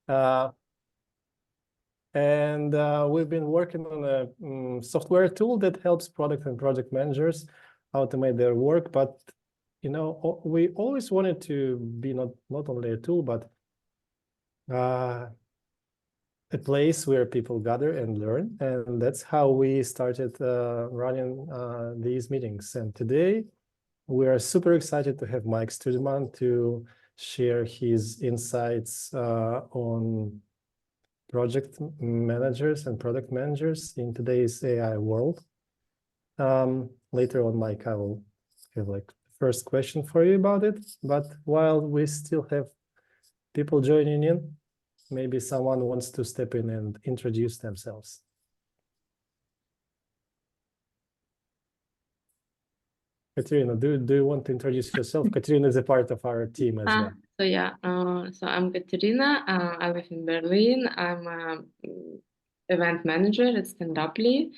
And we've been working on a software tool that helps product and project managers automate their work. But, you know, we always wanted to be not only a tool, but a place where people gather and learn. And that's how we started running these meetings. And today we are super excited to have Mike Stuedemann to share his insights on project managers and product managers in today's AI world. Later on, Mike, I will have like the first question for you about it. But while we still have people joining in, maybe someone wants to step in and introduce themselves. Katerina, do you want to introduce yourself? Katerina is a part of our team as well. So yeah, so I'm Katerina. I live in Berlin. I'm an event manager at Standuply,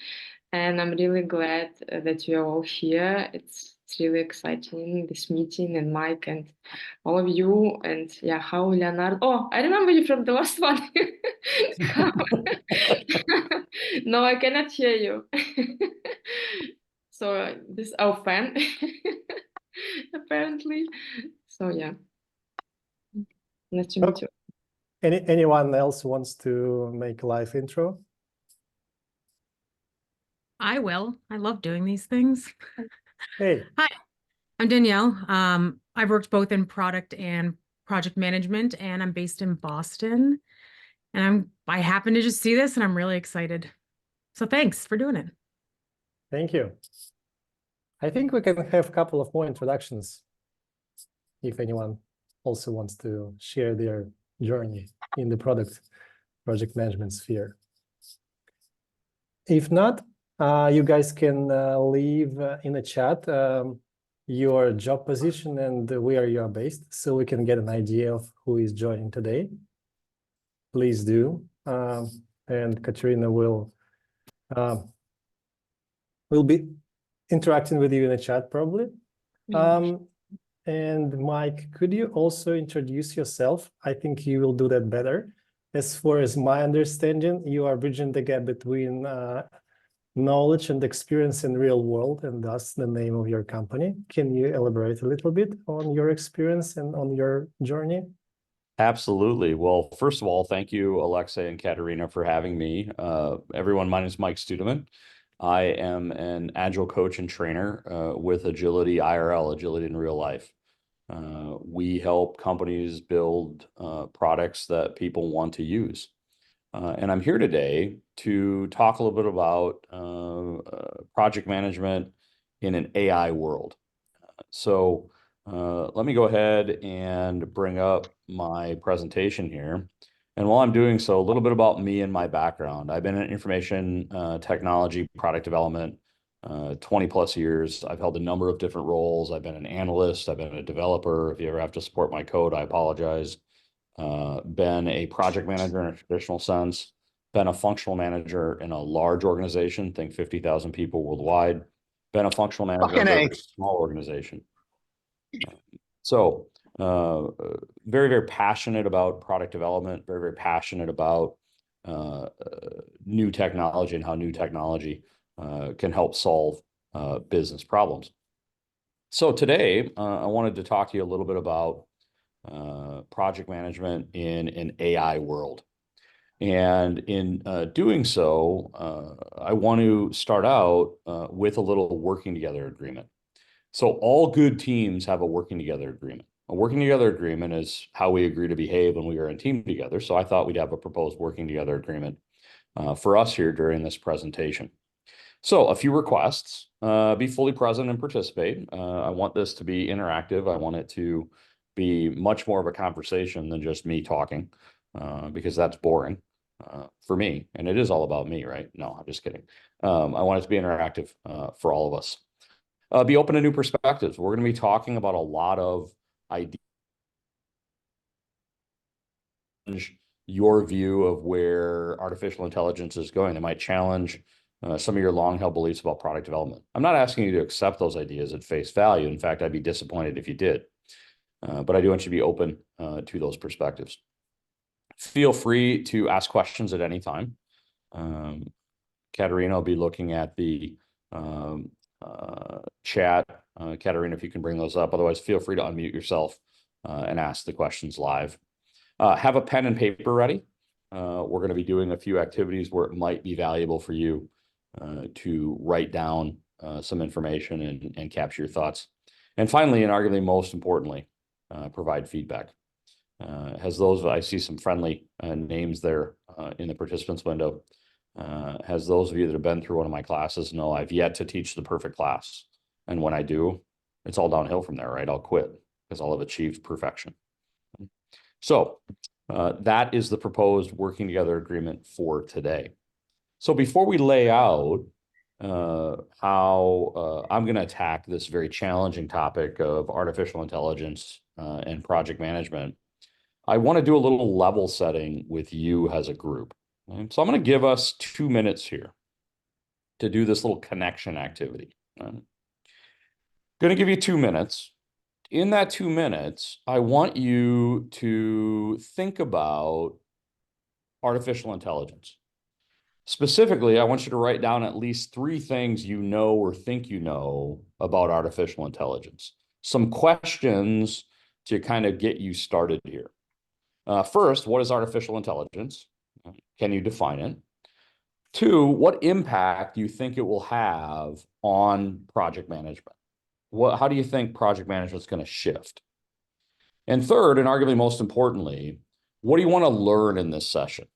and I'm really glad that you're all here. It's really exciting, this meeting, and Mike and all of you, and yeah, how Leonardo. Oh, I remember you from the last one. No, I cannot hear you. So this is our fan, apparently. So yeah, nice to meet you. Anyone else wants to make a live intro? I will. I love doing these things. Hey. Hi, I'm Danielle. I've worked both in product and project management, and I'm based in Boston. And I happen to just see this, and I'm really excited. So thanks for doing it. Thank you. I think we can have a couple of more introductions if anyone also wants to share their journey in the project management sphere. If not, you guys can leave in the chat your job position and where you are based, so we can get an idea of who is joining today. Please do, and Katerina will be interacting with you in the chat probably. And Mike, could you also introduce yourself? I think you will do that better. As far as my understanding, you are bridging the gap between knowledge and experience in real world, and thus the name of your company. Can you elaborate a little bit on your experience and on your journey? Absolutely. Well, first of all, thank you, Alexey and Katerina, for having me. Everyone, my name is Mike Stuedemann. I am an agile coach and trainer with Agility IRL, Agility in Real Life. We help companies build products that people want to use. And I'm here today to talk a little bit about project management in an AI world. So let me go ahead and bring up my presentation here. And while I'm doing so, a little bit about me and my background. I've been in information technology, product development, 20 plus years. I've held a number of different roles. I've been an analyst. I've been a developer. If you ever have to support my code, I apologize. Been a project manager in a traditional sense. Been a functional manager in a large organization, think 50,000 people worldwide. Been a functional manager in a small organization. So very, very passionate about product development, very, very passionate about new technology and how new technology can help solve business problems. So today, I wanted to talk to you a little bit about project management in an AI world. And in doing so, I want to start out with a little working together agreement. So all good teams have a working together agreement. A working together agreement is how we agree to behave when we are in team together. So I thought we'd have a proposed working together agreement for us here during this presentation. So a few requests: be fully present and participate. I want this to be interactive. I want it to be much more of a conversation than just me talking, because that's boring for me. And it is all about me, right? No, I'm just kidding. I want it to be interactive for all of us. Be open to new perspectives. We're going to be talking about a lot of ideas, your view of where artificial intelligence is going. They might challenge some of your long-held beliefs about product development. I'm not asking you to accept those ideas at face value. In fact, I'd be disappointed if you did. But I do want you to be open to those perspectives. Feel free to ask questions at any time. Katerina will be looking at the chat. Katerina, if you can bring those up. Otherwise, feel free to unmute yourself and ask the questions live. Have a pen and paper ready. We're going to be doing a few activities where it might be valuable for you to write down some information and capture your thoughts. And finally, and arguably most importantly, provide feedback. I see some friendly names there in the participants window. As those of you that have been through one of my classes know, I've yet to teach the perfect class. And when I do, it's all downhill from there, right? I'll quit because I'll have achieved perfection. So that is the proposed working together agreement for today. So before we lay out how I'm going to attack this very challenging topic of artificial intelligence and project management, I want to do a little level setting with you as a group. Okay? So I'm going to give us 2 minutes here to do this little connection activity. I'm going to give you 2 minutes. In that 2 minutes, I want you to think about artificial intelligence. Specifically, I want you to write down at least 3 things you know or think you know about artificial intelligence. Some questions to kind of get you started here. First, what is artificial intelligence? Can you define it? 2, what impact do you think it will have on project management? How do you think project management is going to shift? And third, and arguably most importantly, what do you want to learn in this session?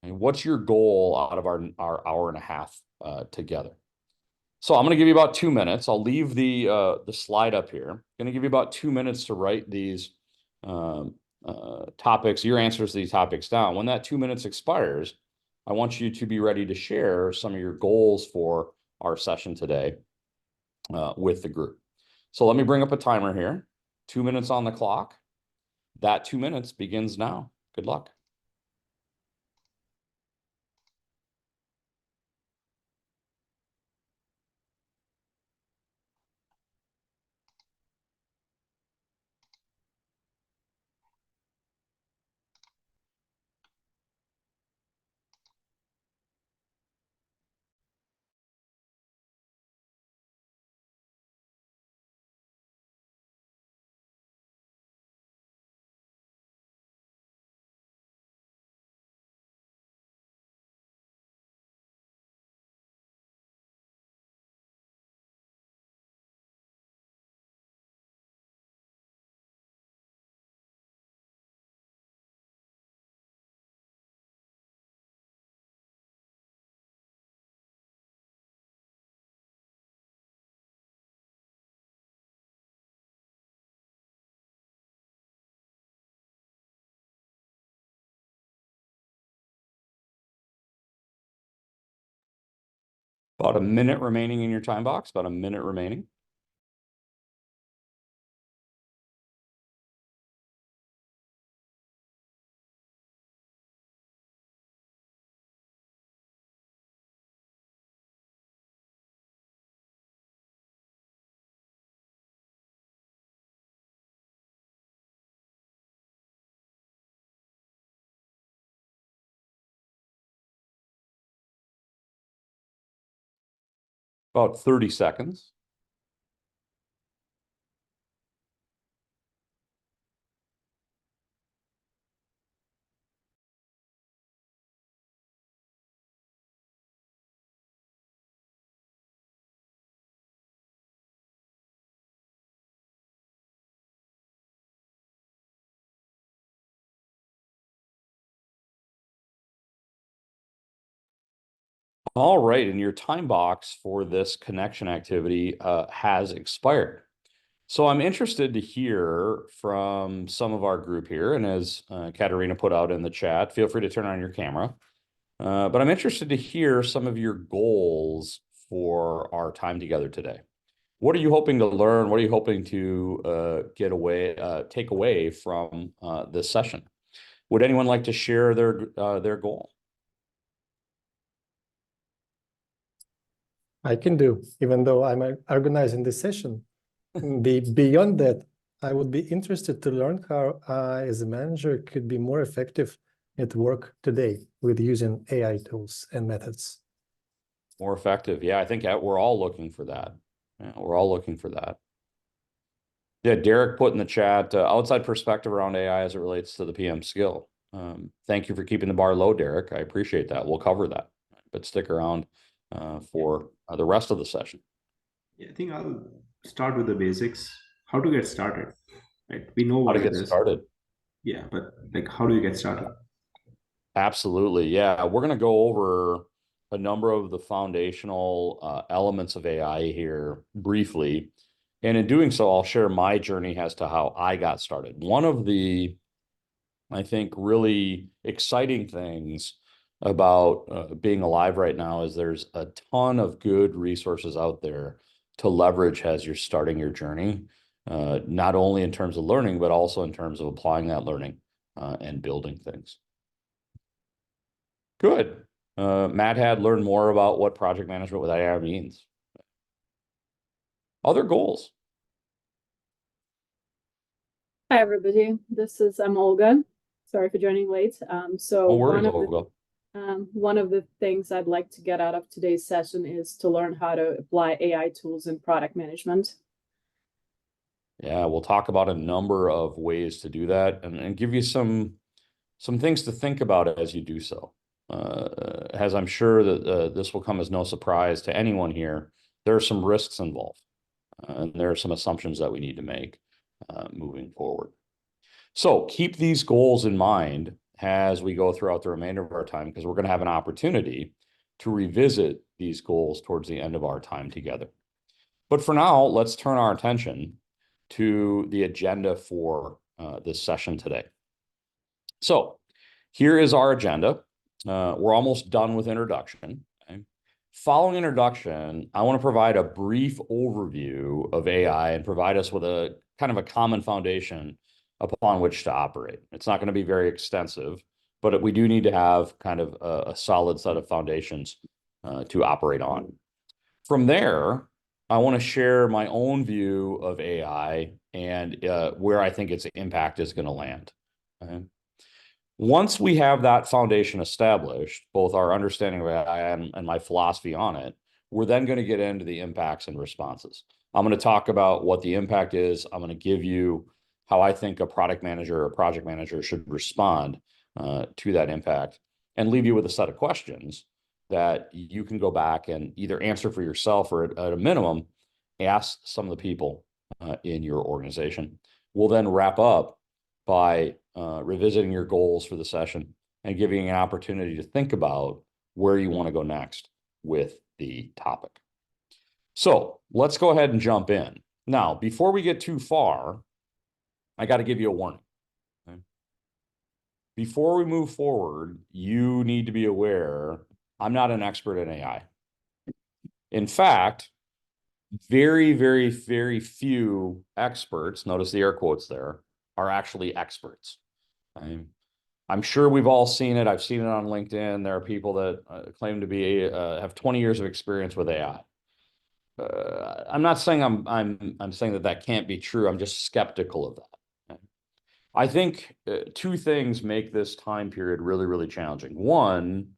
And what's your goal out of our hour and a half together? So I'm going to give you about 2 minutes. I'll leave the slide up here. I'm going to give you about 2 minutes to write these topics, your answers to these topics down. When that 2 minutes expires, I want you to be ready to share some of your goals for our session today with the group. So let me bring up a timer here. 2 minutes on the clock. That 2 minutes begins now. Good luck. About a minute remaining in your time box, about a minute remaining. About 30 seconds. All right, and your time box for this connection activity has expired. So I'm interested to hear from some of our group here, and as Katerina put out in the chat, feel free to turn on your camera. But I'm interested to hear some of your goals for our time together today. What are you hoping to learn? What are you hoping to take away from this session? Would anyone like to share their goal? I can do, even though I'm organizing this session. Beyond that, I would be interested to learn how I, as a manager, could be more effective at work today with using AI tools and methods? More effective. Yeah, I think we're all looking for that. Yeah, we're all looking for that. Yeah, Derek put in the chat, outside perspective around AI as it relates to the PM skill. Thank you for keeping the bar low, Derek. I appreciate that. We'll cover that, but stick around for the rest of the session. Yeah, I think I'll start with the basics. How to get started, right? We know How what to it get is. started. Yeah, but like, how do you get started? Absolutely. Yeah, we're going to go over a number of the foundational elements of AI here briefly. And in doing so, I'll share my journey as to how I got started. One of the, I think, really exciting things about being alive right now is there's a ton of good resources out there to leverage as you're starting your journey, not only in terms of learning, but also in terms of applying that learning and building things. Good. Matt had learned more about what project management with AI means. Other goals. Hi, everybody. I'm Olga. Sorry for joining late. No worries, Olga. One of the things I'd like to get out of today's session is to learn how to apply AI tools in product management. Yeah, we'll talk about a number of ways to do that and give you some things to think about as you do so. As I'm sure that this will come as no surprise to anyone here, there are some risks involved, and there are some assumptions that we need to make moving forward. So keep these goals in mind as we go throughout the remainder of our time, because we're going to have an opportunity to revisit these goals towards the end of our time together. But for now, let's turn our attention to the agenda for this session today. So here is our agenda. We're almost done with introduction. Okay? Following introduction, I want to provide a brief overview of AI and provide us with a kind of a common foundation upon which to operate. It's not going to be very extensive, but we do need to have kind of a solid set of foundations to operate on. From there, I want to share my own view of AI and where I think its impact is going to land. Okay? Once we have that foundation established, both our understanding of AI and my philosophy on it, we're then going to get into the impacts and responses. I'm going to talk about what the impact is. I'm going to give you how I think a product manager or a project manager should respond to that impact, and leave you with a set of questions that you can go back and either answer for yourself or at a minimum, ask some of the people in your organization. We'll then wrap up by revisiting your goals for the session and giving you an opportunity to think about where you want to go next with the topic. So let's go ahead and jump in. Now, before we get too far, I got to give you a warning. Okay? Before we move forward, you need to be aware I'm not an expert in AI. In fact, very, very, very few experts, notice the air quotes there, are actually experts. I'm sure we've all seen it. I've seen it on LinkedIn. There are people that claim to be have 20 years of experience with AI. I'm not saying I'm saying that can't be true. I'm just skeptical of that. Okay? I think two things make this time period really, really challenging. One,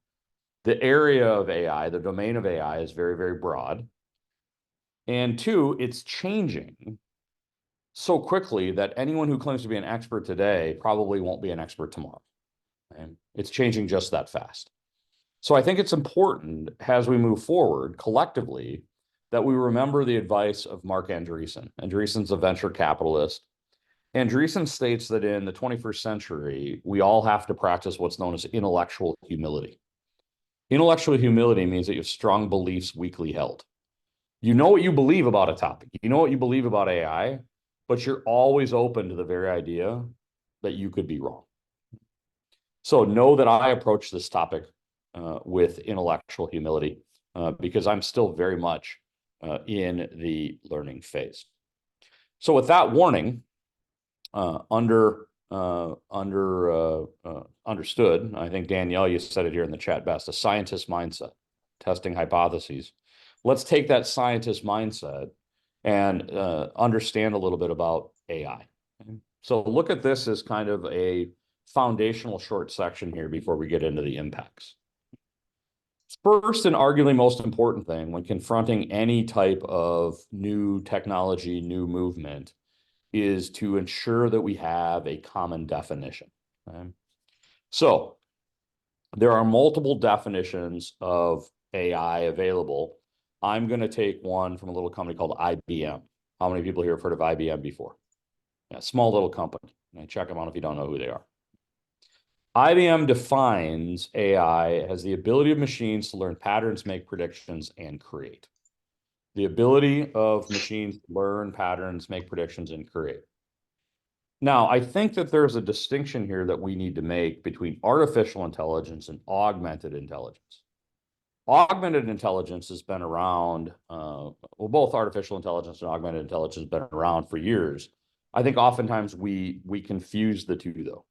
the area of AI, the domain of AI, is very, very broad. And two, it's changing so quickly that anyone who claims to be an expert today probably won't be an expert tomorrow. Okay? It's changing just that fast. So I think it's important as we move forward collectively that we remember the advice of Mark Andreessen. Andreessen's a venture capitalist. Andreessen states that in the 21st century, we all have to practice what's known as intellectual humility. Intellectual humility means that you have strong beliefs weakly held. You know what you believe about a topic. You know what you believe about AI, but you're always open to the very idea that you could be wrong. So know that I approach this topic with intellectual humility because I'm still very much in the learning phase. So with that warning understood, I think Danielle, you said it here in the chat best, a scientist mindset, testing hypotheses. Let's take that scientist mindset and understand a little bit about AI. Okay? So look at this as kind of a foundational short section here before we get into the impacts. First, and arguably most important thing when confronting any type of new technology, new movement, is to ensure that we have a common definition. Okay? So there are multiple definitions of AI available. I'm going to take one from a little company called IBM. How many people here have heard of IBM before? Yeah, small little company. Check them out if you don't know who they are. IBM defines AI as the ability of machines to learn patterns, make predictions, and create. The ability of machines to learn patterns, make predictions, and create. Now, I think that there's a distinction here that we need to make between artificial intelligence and augmented intelligence. Augmented intelligence has been around, well, both artificial intelligence and augmented intelligence has been around for years. I think oftentimes we confuse the two, though.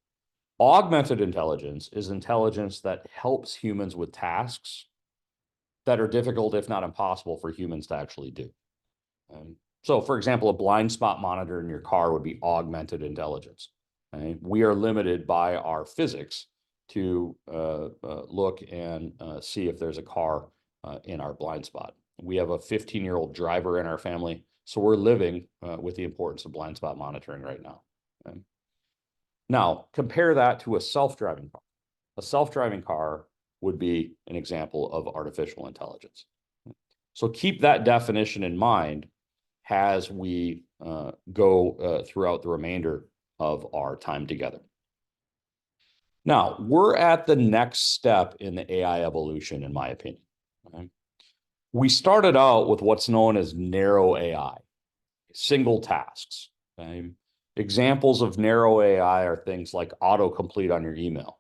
Augmented intelligence is intelligence that helps humans with tasks that are difficult, if not impossible, for humans to actually do. So, for example, a blind spot monitor in your car would be augmented intelligence. Okay? We are limited by our physics to look and see if there's a car in our blind spot. We have a 15-year-old driver in our family, so we're living with the importance of blind spot monitoring right now. Okay? Now, compare that to a self-driving car. A self-driving car would be an example of artificial intelligence. So keep that definition in mind as we go throughout the remainder of our time together. Now, we're at the next step in the AI evolution, in my opinion. Okay? We started out with what's known as narrow AI, single tasks. Okay? Examples of narrow AI are things like autocomplete on your email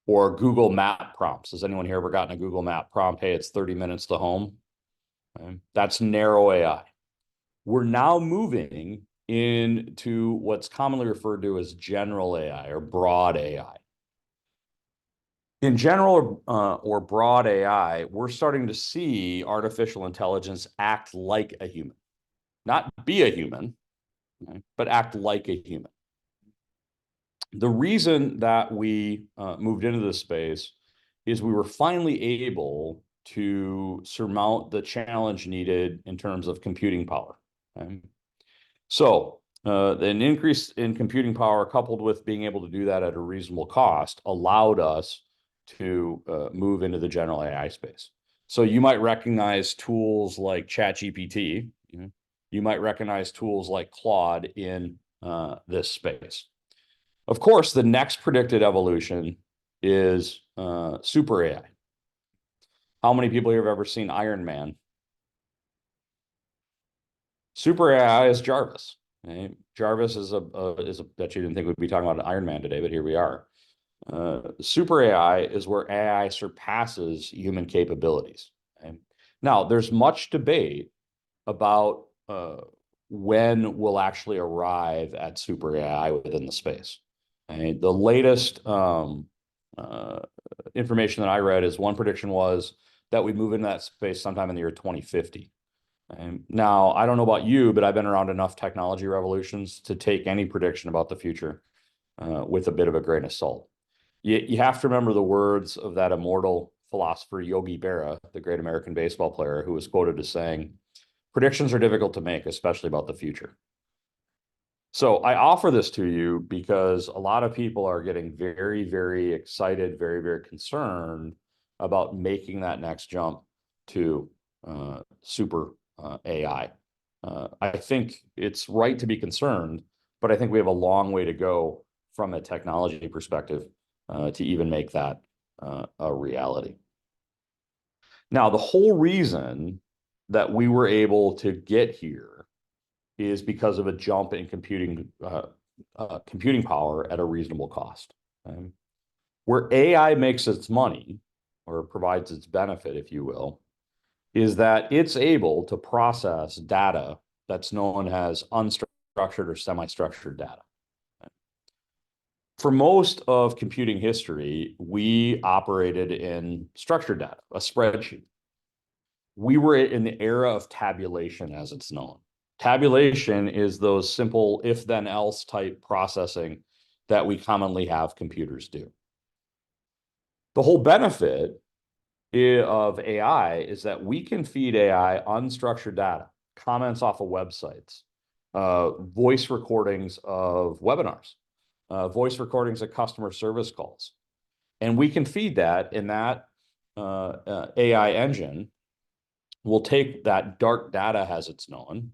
or Google Map prompts. Has anyone here ever gotten a Google Map prompt? Hey, it's 30 minutes to home. Okay? That's narrow AI. We're now moving into what's commonly referred to as general AI or broad AI. In general or broad AI, we're starting to see artificial intelligence act like a human. Not be a human, okay, but act like a human. The reason that we moved into this space is we were finally able to surmount the challenge needed in terms of computing power. Okay? So an increase in computing power coupled with being able to do that at a reasonable cost allowed us to move into the general AI space. So you might recognize tools like ChatGPT. You might recognize tools like Claude in this space. Of course, the next predicted evolution is super AI. How many people here have ever seen Iron Man? Super AI is Jarvis. Okay? Jarvis is a bet you didn't think we'd be talking about Iron Man today, but here we are. Super AI is where AI surpasses human capabilities. Okay? Now, there's much debate about when we'll actually arrive at super AI within the space. Okay? The latest information that I read is one prediction was that we move into that space sometime in the year 2050. Now, I don't know about you, but I've been around enough technology revolutions to take any prediction about the future with a bit of a grain of salt. You have to remember the words of that immortal philosopher, Yogi Berra, the great American baseball player, who was quoted as saying, "Predictions are difficult to make, especially about the future." So I offer this to you because a lot of people are getting very, very excited, very, very concerned about making that next jump to super AI. I think it's right to be concerned, but I think we have a long way to go from a technology perspective to even make that a reality. Now, the whole reason that we were able to get here is because of a jump in computing power at a reasonable cost. Okay? Where AI makes its money, or provides its benefit, if you will, is that it's able to process data that's known as unstructured or semi-structured data. For most of computing history, we operated in structured data, a spreadsheet. We were in the era of tabulation, as it's known. Tabulation is those simple if-then-else type processing that we commonly have computers do. The whole benefit of AI is that we can feed AI unstructured data, comments off of websites, voice recordings of webinars, voice recordings of customer service calls. And we can feed that, and that AI engine will take that dark data as it's known,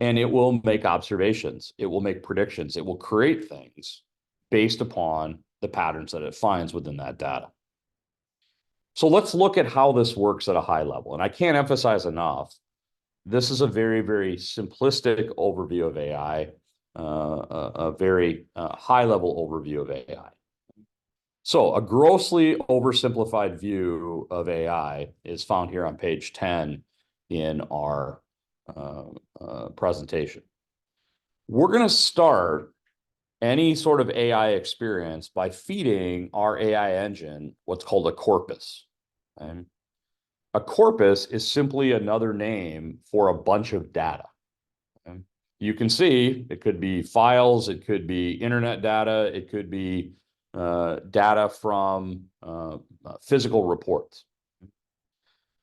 and it will make observations. It will make predictions. It will create things based upon the patterns that it finds within that data. So let's look at how this works at a high level. And I can't emphasize enough, this is a very, very simplistic overview of AI, a very high-level overview of AI. So a grossly oversimplified view of AI is found here on page 10 in our presentation. We're going to start any sort of AI experience by feeding our AI engine what's called a corpus. Okay? A corpus is simply another name for a bunch of data. Okay? You can see it could be files, it could be internet data, it could be data from physical reports.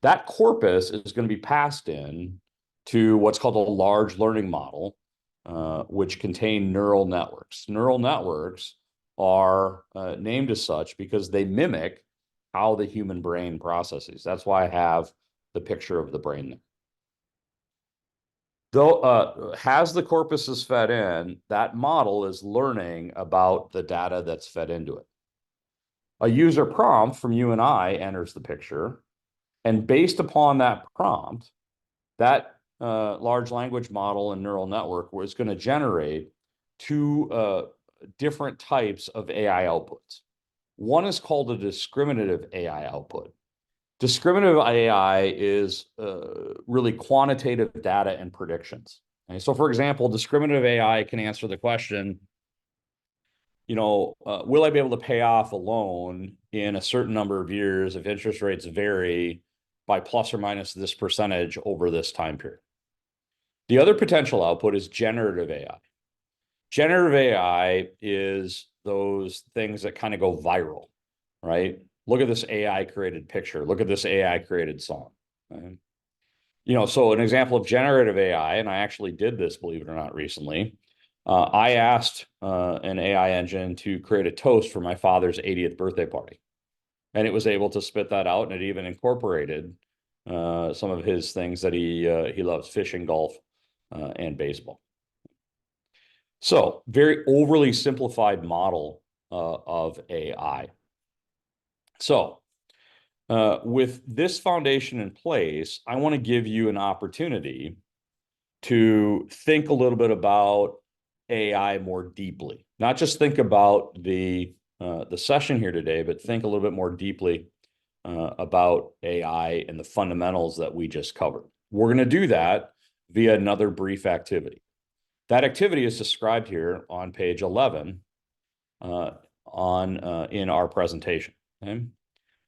That corpus is going to be passed in to what's called a large learning model, which contain neural networks. Neural networks are named as such because they mimic how the human brain processes. That's why I have the picture of the brain there. Though as the corpus is fed in, that model is learning about the data that's fed into it. A user prompt from you and I enters the picture, and based upon that prompt, that large language model and neural network was going to generate two different types of AI outputs. One is called a discriminative AI output. Discriminative AI is really quantitative data and predictions. Okay? So for example, discriminative AI can answer the question, will I be able to pay off a loan in a certain number of years if interest rates vary by plus or minus this percentage over this time period? The other potential output is generative AI. Generative AI is those things that kind of go viral, right? Look at this AI created picture. Look at this AI created song. Right? So an example of generative AI, and I actually did this, believe it or not, recently. I asked an AI engine to create a toast for my father's 80th birthday party. And it was able to spit that out, and it even incorporated some of his things that he loves, fishing, golf, and baseball. So very overly simplified model of AI. So with this foundation in place, I want to give you an opportunity to think a little bit about AI more deeply. Not just think about the session here today, but think a little bit more deeply about AI and the fundamentals that we just covered. We're going to do that via another brief activity. That activity is described here on page 11 in our presentation. Okay?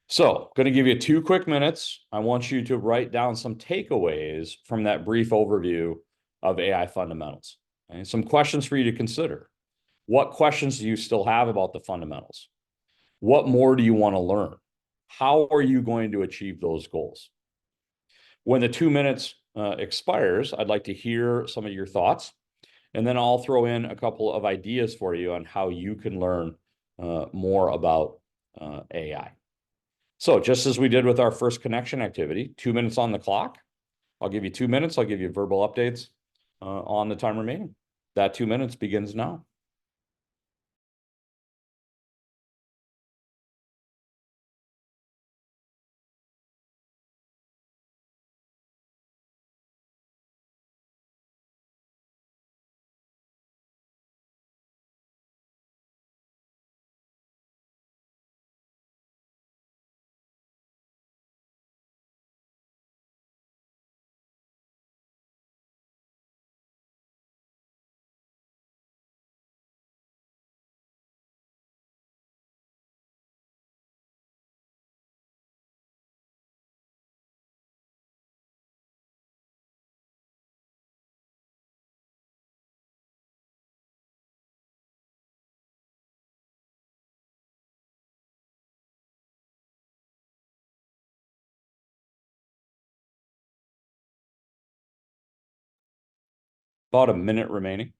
So, going to give you 2 quick minutes. I want you to write down some takeaways from that brief overview of AI fundamentals. Okay? Some questions for you to consider. What questions do you still have about the fundamentals? What more do you want to learn? How are you going to achieve those goals? When the 2 minutes expires, I'd like to hear some of your thoughts, and then I'll throw in a couple of ideas for you on how you can learn more about AI. So just as we did with our first connection activity, 2 minutes on the clock. I'll give you 2 minutes. I'll give you verbal updates on the time remaining. That 2 minutes begins now. About a minute remaining.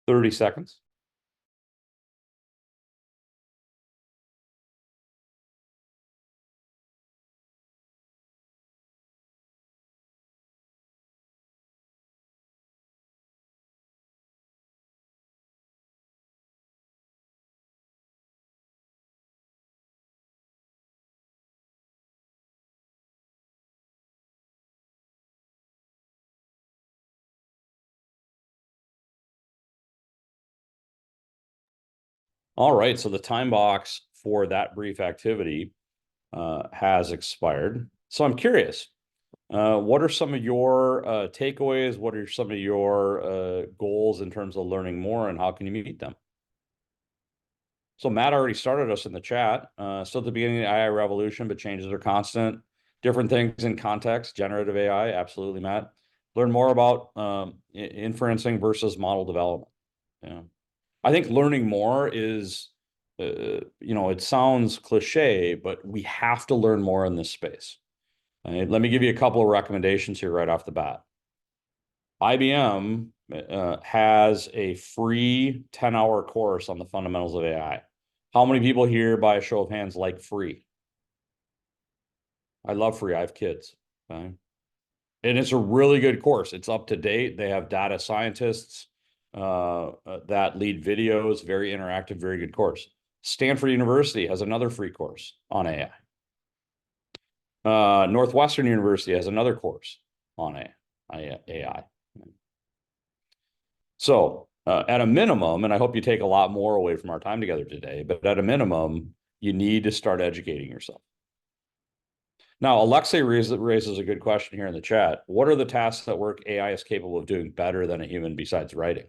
Thirty seconds. All right, so the time box for that brief activity has expired. So I'm curious, what are some of your takeaways? What are some of your goals in terms of learning more, and how can you meet them? So Matt already started us in the chat. Still at the beginning of the AI revolution, but changes are constant. Different things in context, generative AI, absolutely, Matt. Learn more about inferencing versus model development. Yeah. I think learning more is, it sounds cliche, but we have to learn more in this space. Right? Let me give you a couple of recommendations here right off the bat. IBM has a free 10-hour course on the fundamentals of AI. How many people here, by a show of hands, like free? I love free. I have kids. Okay? And it's a really good course. It's up to date. They have data scientists that lead videos, very interactive, very good course. Stanford University has another free course on AI. Northwestern University has another course on AI. So at a minimum, and I hope you take a lot more away from our time together today, but at a minimum, you need to start educating yourself. Now, Alexey raises a good question here in the chat. What are the tasks that work AI is capable of doing better than a human besides writing?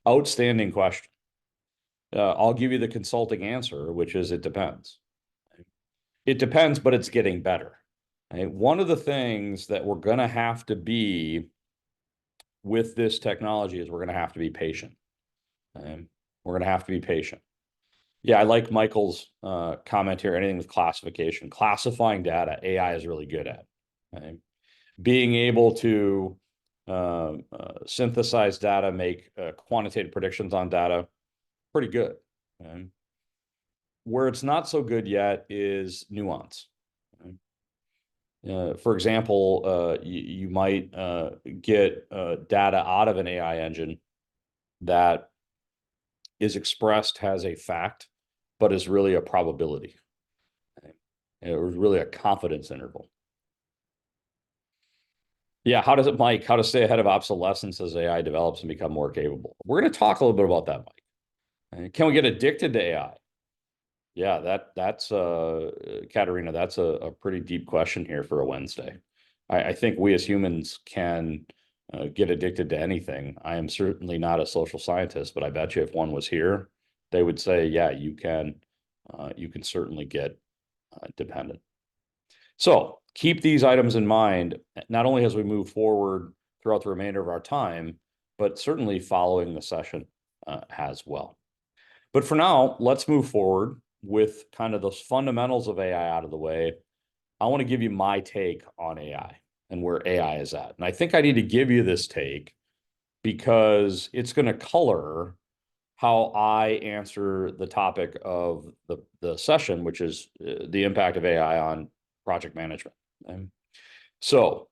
Outstanding question. I'll give you the consulting answer, which is it depends. It depends, but it's getting better. Right? One of the things that we're going to have to be with this technology is we're going to have to be patient. We're going to have to be patient. Yeah, I like Michael's comment here. Anything with classification, classifying data, AI is really good at. Okay? Being able to synthesize data, make quantitative predictions on data, pretty good. Okay? Where it's not so good yet is nuance. Okay? For example, you might get data out of an AI engine that is expressed as a fact, but is really a probability. It was really a confidence interval. Yeah, how to stay ahead of obsolescence as AI develops and become more capable? We're going to talk a little bit about that, Mike. Can we get addicted to AI? Yeah, that's Katerina, that's a pretty deep question here for a Wednesday. I think we as humans can get addicted to anything. I am certainly not a social scientist, but I bet you if one was here, they would say, yeah, you can certainly get dependent. So keep these items in mind, not only as we move forward throughout the remainder of our time, but certainly following the session as well. But for now, let's move forward with kind of those fundamentals of AI out of the way. I want to give you my take on AI and where AI is at. And I think I need to give you this take because it's going to color how I answer the topic of the session, which is the impact of AI on project management. So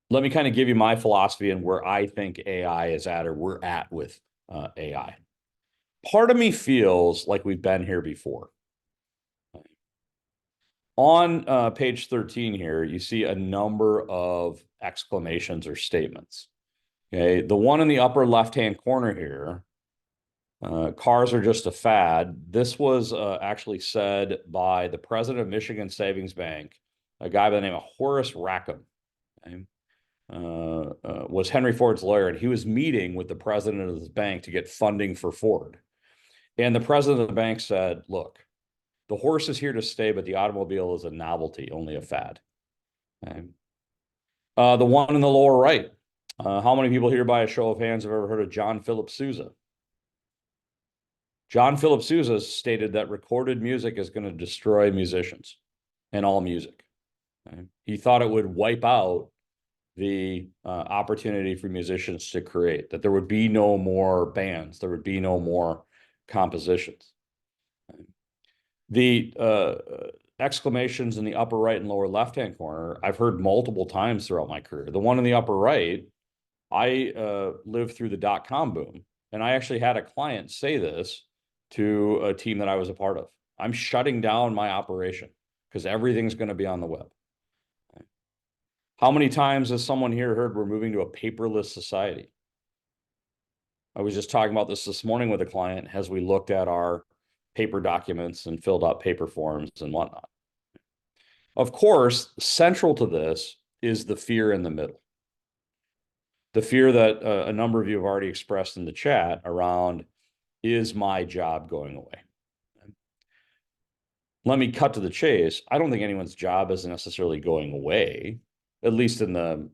let me kind of give you my philosophy and where I think AI is at, or we're at with AI. Part of me feels like we've been here before. On page 13 here, you see a number of exclamations or statements. Okay, the one in the upper left-hand corner here, cars are just a fad. This was actually said by the president of Michigan Savings Bank, a guy by the name of Horace Rackham. Okay? Was Henry Ford's lawyer, and he was meeting with the president of this bank to get funding for Ford. And the president of the bank said, look, the horse is here to stay, but the automobile is a novelty, only a fad. Okay? The one in the lower right, how many people here by a show of hands have ever heard of John Philip Sousa? John Philip Sousa stated that recorded music is going to destroy musicians and all music. Okay? He thought it would wipe out the opportunity for musicians to create, that there would be no more bands, there would be no more compositions. The exclamations in the upper right and lower left-hand corner, I've heard multiple times throughout my career. The one in the upper right, I lived through the dot-com boom, and I actually had a client say this to a team that I was a part of. I'm shutting down my operation because everything's going to be on the web. How many times has someone here heard we're moving to a paperless society? I was just talking about this morning with a client as we looked at our paper documents and filled out paper forms and whatnot. Of course, central to this is the fear in the middle. The fear that a number of you have already expressed in the chat around, is my job going away? Let me cut to the chase. I don't think anyone's job is necessarily going away, at least in the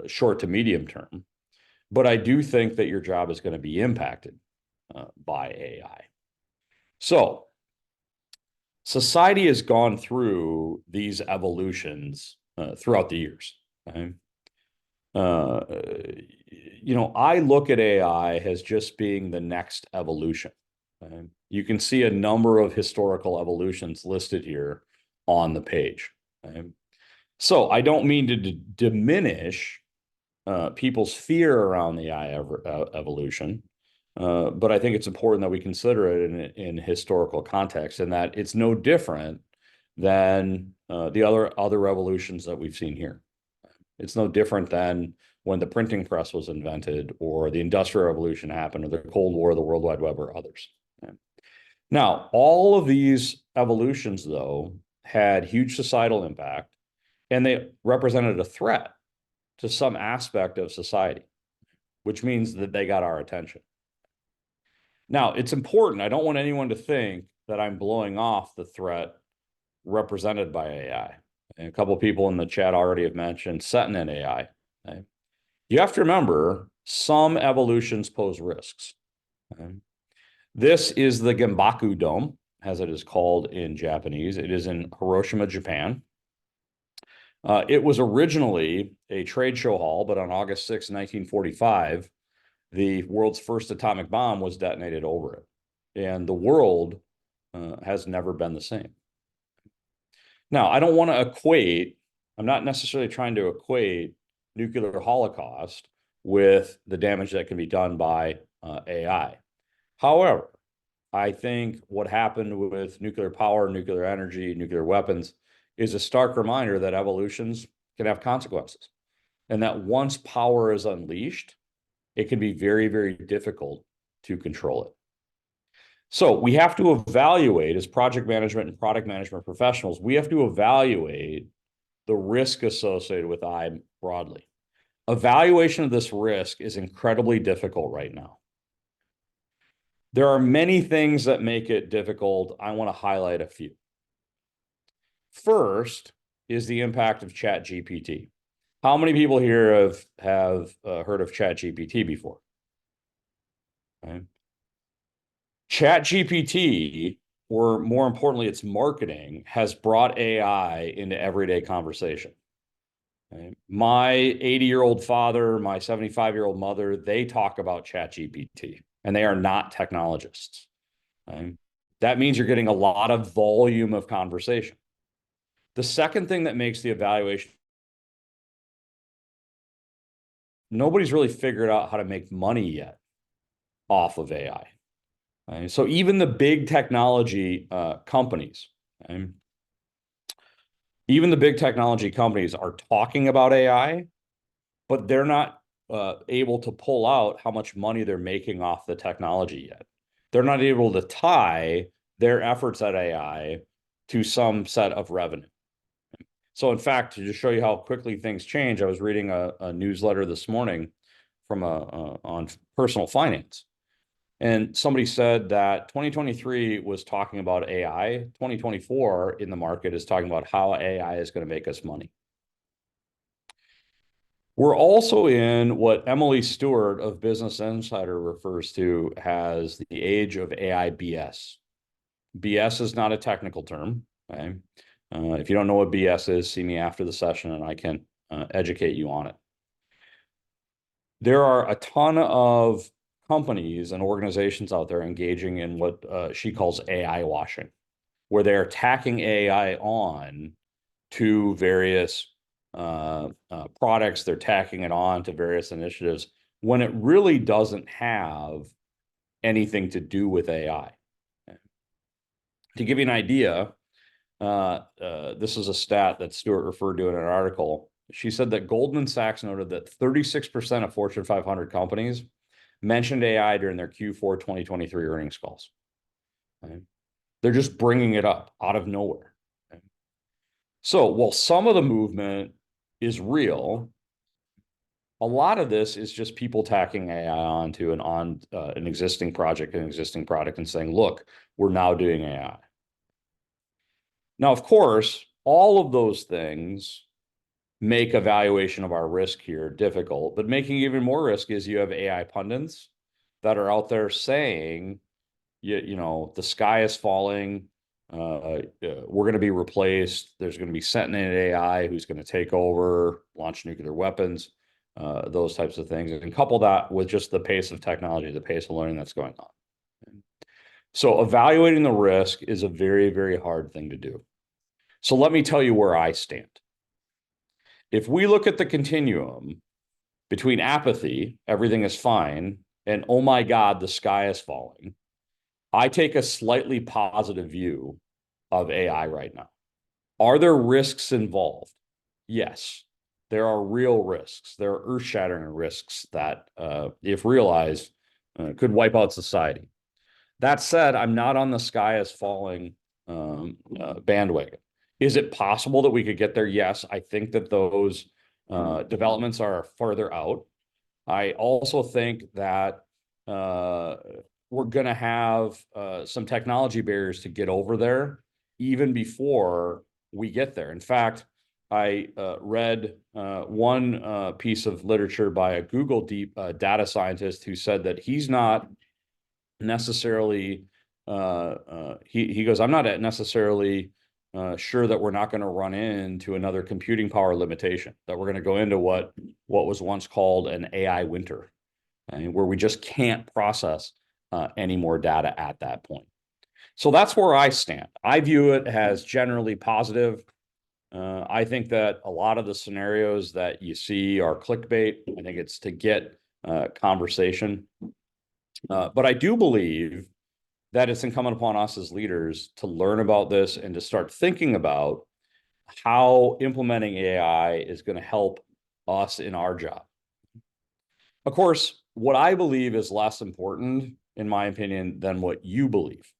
short to medium term. But I do think that your job is going to be impacted by AI. So society has gone through these evolutions throughout the years. Okay? I look at AI as just being the next evolution. Okay? You can see a number of historical evolutions listed here on the page. Okay? So I don't mean to diminish people's fear around the AI evolution, but I think it's important that we consider it in historical context, and that it's no different than the other revolutions that we've seen here. It's no different than when the printing press was invented, or the Industrial Revolution happened, or the Cold War, the World Wide Web, or others. Okay? Now, all of these evolutions, though, had huge societal impact, and they represented a threat to some aspect of society, which means that they got our attention. Now, it's important. I don't want anyone to think that I'm blowing off the threat represented by AI. And a couple of people in the chat already have mentioned setting in AI. Okay? You have to remember, some evolutions pose risks. Okay? This is the Genbaku Dome, as it is called in Japanese. It is in Hiroshima, Japan. It was originally a trade show hall, but on August 6, 1945, the world's first atomic bomb was detonated over it. And the world has never been the same. Now, I don't want to equate, I'm not necessarily trying to equate nuclear holocaust with the damage that can be done by AI. However, I think what happened with nuclear power, nuclear energy, nuclear weapons is a stark reminder that evolutions can have consequences. And that once power is unleashed, it can be very, very difficult to control it. So we have to evaluate, as project management and product management professionals, we have to evaluate the risk associated with AI broadly. Evaluation of this risk is incredibly difficult right now. There are many things that make it difficult. I want to highlight a few. First is the impact of ChatGPT. How many people here have heard of ChatGPT before? Okay. ChatGPT, or more importantly, its marketing, has brought AI into everyday conversation. Okay. My 80-year-old father, my 75-year-old mother, they talk about ChatGPT, and they are not technologists. Okay. That means you're getting a lot of volume of conversation. The second thing that makes the evaluation, nobody's really figured out how to make money yet off of AI. Okay? So even the big technology companies, okay? Even the big technology companies are talking about AI, but they're not able to pull out how much money they're making off the technology yet. They're not able to tie their efforts at AI to some set of revenue. So in fact, to just show you how quickly things change, I was reading a newsletter this morning from on personal finance. And somebody said that 2023 was talking about AI. 2024 in the market is talking about how AI is going to make us money. We're also in what Emily Stewart of Business Insider refers to as the age of AI BS. BS is not a technical term. Okay? If you don't know what BS is, see me after the session and I can educate you on it. There are a ton of companies and organizations out there engaging in what she calls AI washing, where they're tacking AI on to various products, they're tacking it on to various initiatives when it really doesn't have anything to do with AI. To give you an idea, this is a stat that Stuart referred to in an article. She said that Goldman Sachs noted that 36% of Fortune 500 companies mentioned AI during their Q4 2023 earnings calls. Okay? They're just bringing it up out of nowhere. Okay? So while some of the movement is real, a lot of this is just people tacking AI onto an existing project, an existing product, and saying, look, we're now doing AI. Now, of course, all of those things make evaluation of our risk here difficult, but making even more risk is you have AI pundits that are out there saying, you know, the sky is falling, we're going to be replaced, there's going to be sentient AI who's going to take over, launch nuclear weapons, those types of things, and couple that with just the pace of technology, the pace of learning that's going on. So evaluating the risk is a very, very hard thing to do. So let me tell you where I stand. If we look at the continuum between apathy, everything is fine, and oh my God, the sky is falling, I take a slightly positive view of AI right now. Are there risks involved? Yes, there are real risks. There are earth-shattering risks that, if realized, could wipe out society. That said, I'm not on the sky is falling bandwagon. Is it possible that we could get there? Yes, I think that those developments are further out. I also think that we're going to have some technology barriers to get over there even before we get there. In fact, I read one piece of literature by a Google deep data scientist who said that he's not necessarily, he goes, I'm not necessarily sure that we're not going to run into another computing power limitation, that we're going to go into what was once called an AI winter, where we just can't process any more data at that point. So that's where I stand. I view it as generally positive. I think that a lot of the scenarios that you see are clickbait. I think it's to get conversation. But I do believe that it's incumbent upon us as leaders to learn about this and to start thinking about how implementing AI is going to help us in our job. Of course, what I believe is less important, in my opinion, than what you believe.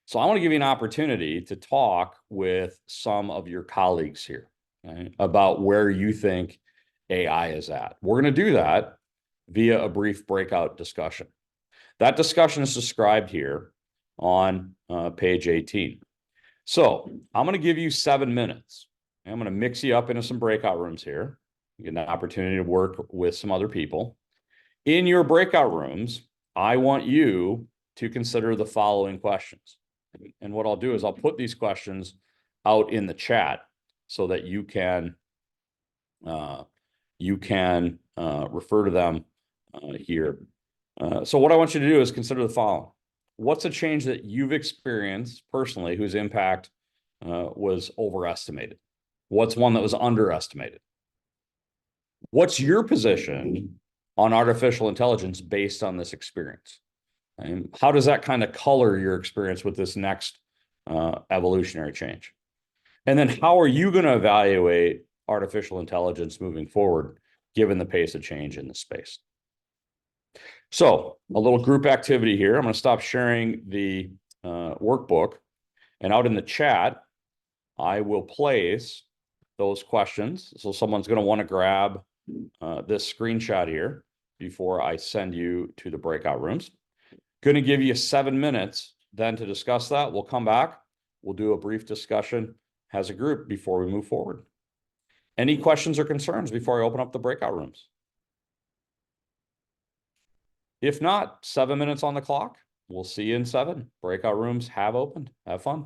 So I want to give you an opportunity to talk with some of your colleagues here, okay, about where you think AI is at. We're going to do that via a brief breakout discussion. That discussion is described here on page 18. So I'm going to give you 7 minutes. I'm going to mix you up into some breakout rooms here. You get an opportunity to work with some other people. In your breakout rooms, I want you to consider the following questions. And what I'll do is I'll put these questions out in the chat so that you can refer to them here. So what I want you to do is consider the following. What's a change that you've experienced personally whose impact was overestimated? What's one that was underestimated? What's your position on artificial intelligence based on this experience? And how does that kind of color your experience with this next evolutionary change? And then how are you going to evaluate artificial intelligence moving forward given the pace of change in the space. So a little group activity here. I'm going to stop sharing the workbook, and out in the chat, I will place those questions. So someone's going to want to grab this screenshot here before I send you to the breakout rooms. Going to give you 7 minutes then to discuss that. We'll come back. We'll do a brief discussion as a group before we move forward. Any questions or concerns before I open up the breakout rooms? If not, 7 minutes on the clock. We'll see you in 7. Breakout rooms have opened. Have fun.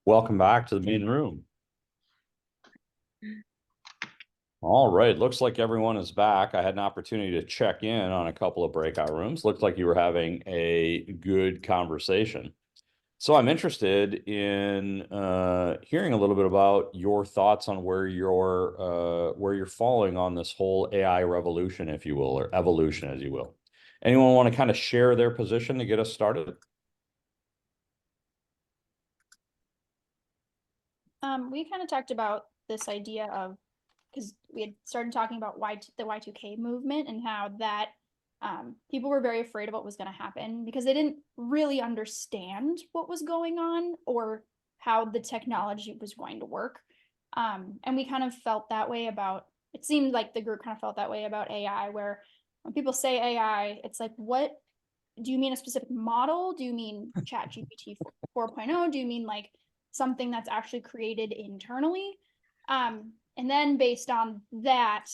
Welcome back to the main room. All right, looks like everyone is back. I had an opportunity to check in on a couple of breakout rooms. Looked like you were having a good conversation. So I'm interested in hearing a little bit about your thoughts on where you're falling on this whole AI revolution, if you will, or evolution, as you will. Anyone want to kind of share their position to get us started? We kind of talked about this idea of, because we had started talking about the Y2K movement and how that people were very afraid of what was going to happen because they didn't really understand what was going on or how the technology was going to work. And we kind of felt that way it seemed like the group kind of felt that way about AI, where when people say AI, it's like, what do you mean, a specific model? Do you mean ChatGPT 4.0? Do you mean like something that's actually created internally? And then based on that,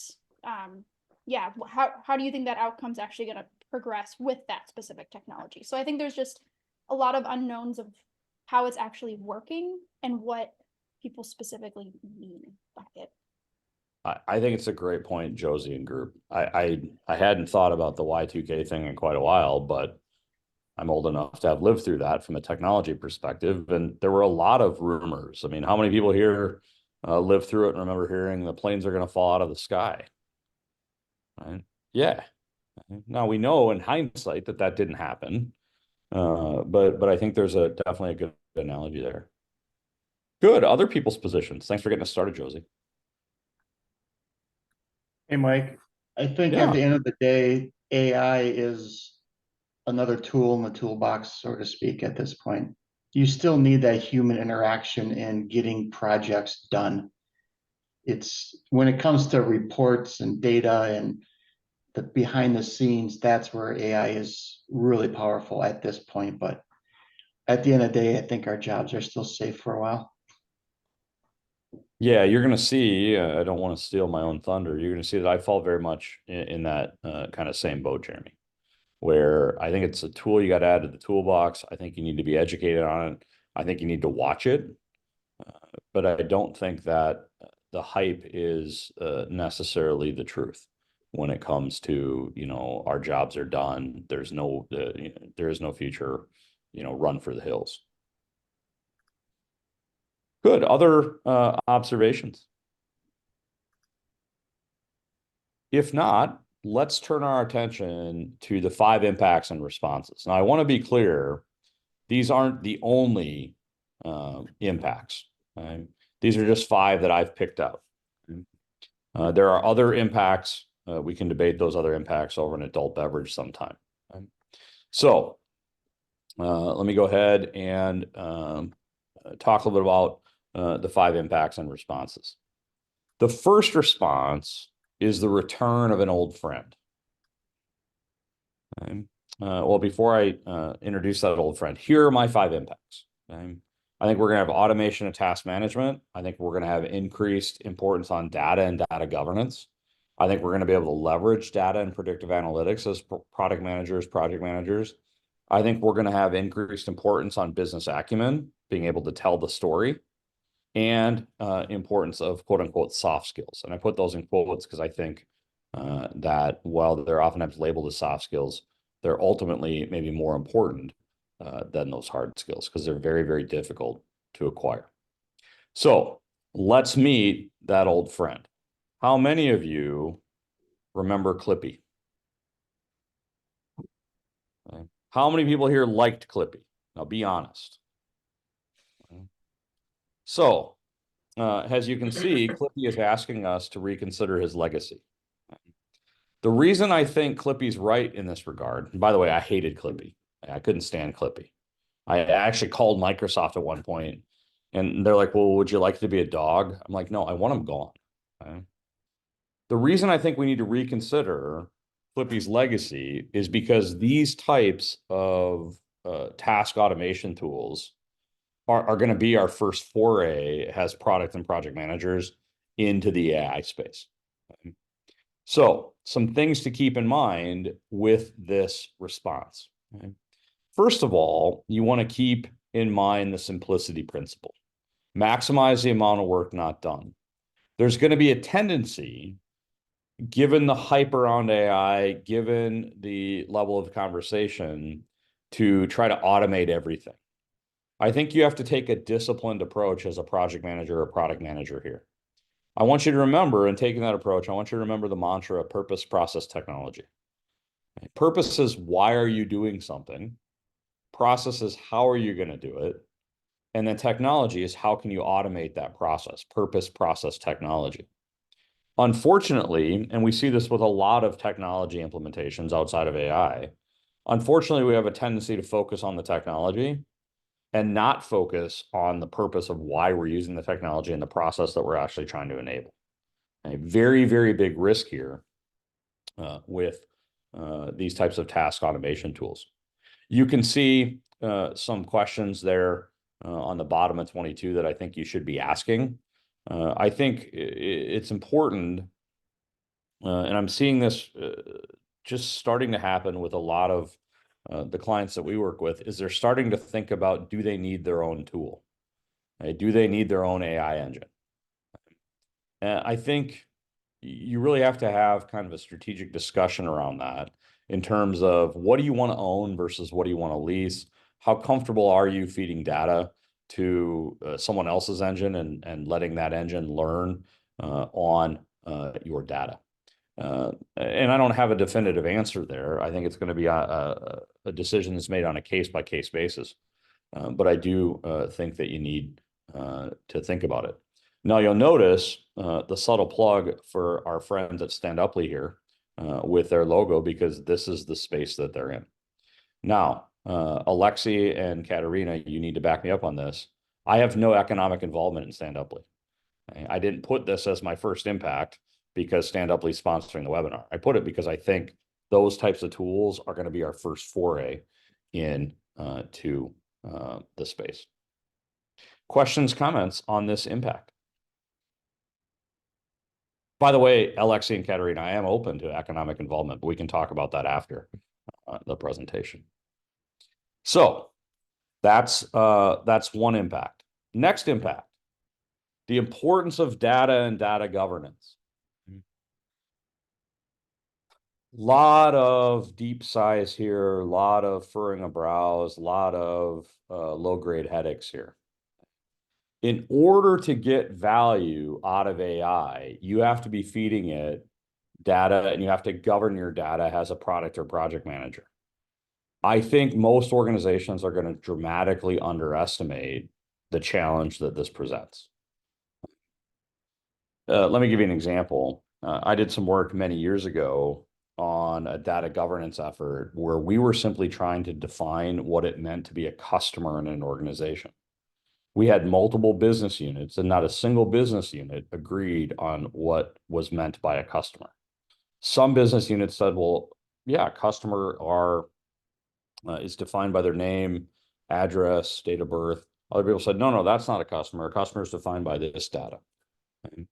how do you think that outcome's actually going to progress with that specific technology? So I think there's just a lot of unknowns of how it's actually working and what people specifically mean by it. I think it's a great point, Josie and group. I hadn't thought about the Y2K thing in quite a while, but I'm old enough to have lived through that from a technology perspective. And there were a lot of rumors. I mean, how many people here lived through it and remember hearing the planes are going to fall out of the sky? Right? Yeah. Now we know in hindsight that didn't happen. But I think there's definitely a good analogy there. Good. Other people's positions. Thanks for getting us started, Josie. Hey, Mike, I think at the end of the day, AI is another tool in the toolbox, so to speak, at this point. You still need that human interaction in getting projects done. It's when it comes to reports and data and the behind the scenes, that's where AI is really powerful at this point. But at the end of the day, I think our jobs are still safe for a while. Yeah, you're going to see, I don't want to steal my own thunder. You're going to see that I fall very much in that kind of same boat, Jeremy, where I think it's a tool you got to add to the toolbox. I think you need to be educated on it. I think you need to watch it. But I don't think that the hype is necessarily the truth when it comes to, our jobs are done. There is no future, run for the hills. Good. Other observations? If not, let's turn our attention to the 5 impacts and responses. Now, I want to be clear, these aren't the only impacts. Right? These are just 5 that I've picked out. There are other impacts. We can debate those other impacts over an adult beverage sometime. Right? So let me go ahead and talk a little bit about the 5 impacts and responses. The first response is the return of an old friend. Okay. Well, before I introduce that old friend, here are my 5 impacts. Okay. I think we're going to have automation of task management. I think we're going to have increased importance on data and data governance. I think we're going to be able to leverage data and predictive analytics as product managers, project managers. I think we're going to have increased importance on business acumen, being able to tell the story, and importance of quote unquote soft skills. And I put those in quotes because I think that while they're oftentimes labeled as soft skills, they're ultimately maybe more important than those hard skills because they're very, very difficult to acquire. So let's meet that old friend. How many of you remember Clippy? Okay. How many people here liked Clippy? Now be honest. Okay. So as you can see, Clippy is asking us to reconsider his legacy. The reason I think Clippy's right in this regard, and by the way, I hated Clippy. I couldn't stand Clippy. I actually called Microsoft at one point and they're like, well, would you like to be a dog? I'm like, no, I want him gone. Okay. The reason I think we need to reconsider Clippy's legacy is because these types of task automation tools are going to be our first foray as product and project managers into the AI space. Okay. So some things to keep in mind with this response. Okay. First of all, you want to keep in mind the simplicity principle. maximize the amount of work not done. There's going to be a tendency, given the hype around AI, given the level of conversation, to try to automate everything. I think you have to take a disciplined approach as a project manager or product manager here. I want you to remember, in taking that approach, I want you to remember the mantra of purpose, process, technology. Purpose is, why are you doing something? Process is, how are you going to do it? And then technology is, how can you automate that process? Purpose, process, technology. Unfortunately, and we see this with a lot of technology implementations outside of AI, unfortunately, we have a tendency to focus on the technology and not focus on the purpose of why we're using the technology and the process that we're actually trying to enable. A very, very big risk here with these types of task automation tools. You can see some questions there on the bottom of 22 that I think you should be asking. I think it's important, and I'm seeing this just starting to happen with a lot of the clients that we work with, is they're starting to think about, do they need their own tool? Do they need their own AI engine? And I think you really have to have kind of a strategic discussion around that in terms of, what do you want to own versus what do you want to lease? How comfortable are you feeding data to someone else's engine and letting that engine learn on your data? And I don't have a definitive answer there. I think it's going to be a decision that's made on a case-by-case basis. But I do think that you need to think about it. Now, you'll notice the subtle plug for our friends at Standuply here with their logo, because this is the space that they're in. Now, Alexey and Katerina, you need to back me up on this. I have no economic involvement in Standuply. I didn't put this as my first impact because Standuply is sponsoring the webinar. I put it because I think those types of tools are going to be our first foray in to the space. Questions, comments on this impact? By the way, Alexey and Katerina, I am open to economic involvement, but we can talk about that after the presentation. So that's one impact. Next impact, the importance of data and data governance. Lot of deep sighs here, a lot of furrowing of brows, a lot of low-grade headaches here. In order to get value out of AI, you have to be feeding it data, and you have to govern your data as a product or project manager. I think most organizations are going to dramatically underestimate the challenge that this presents. Let me give you an example. I did some work many years ago on a data governance effort where we were simply trying to define what it meant to be a customer in an organization. We had multiple business units, and not a single business unit agreed on what was meant by a customer. Some business units said, well, yeah, customer is defined by their name, address, date of birth. Other people said, no, that's not a customer. A customer is defined by this data. Okay.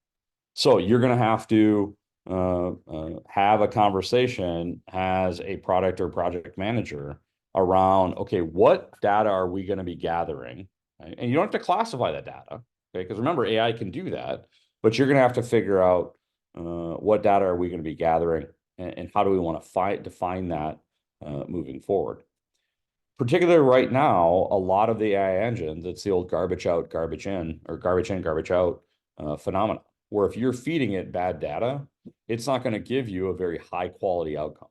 So you're going to have to have a conversation as a product or project manager around, okay, what data are we going to be gathering? Right? And you don't have to classify that data, okay? Because remember, AI can do that, but you're going to have to figure out what data are we going to be gathering, and how do we want to define that moving forward. Particularly right now, a lot of the AI engines, it's the old garbage out, garbage in, or garbage in, garbage out phenomenon, where if you're feeding it bad data, it's not going to give you a very high quality outcome.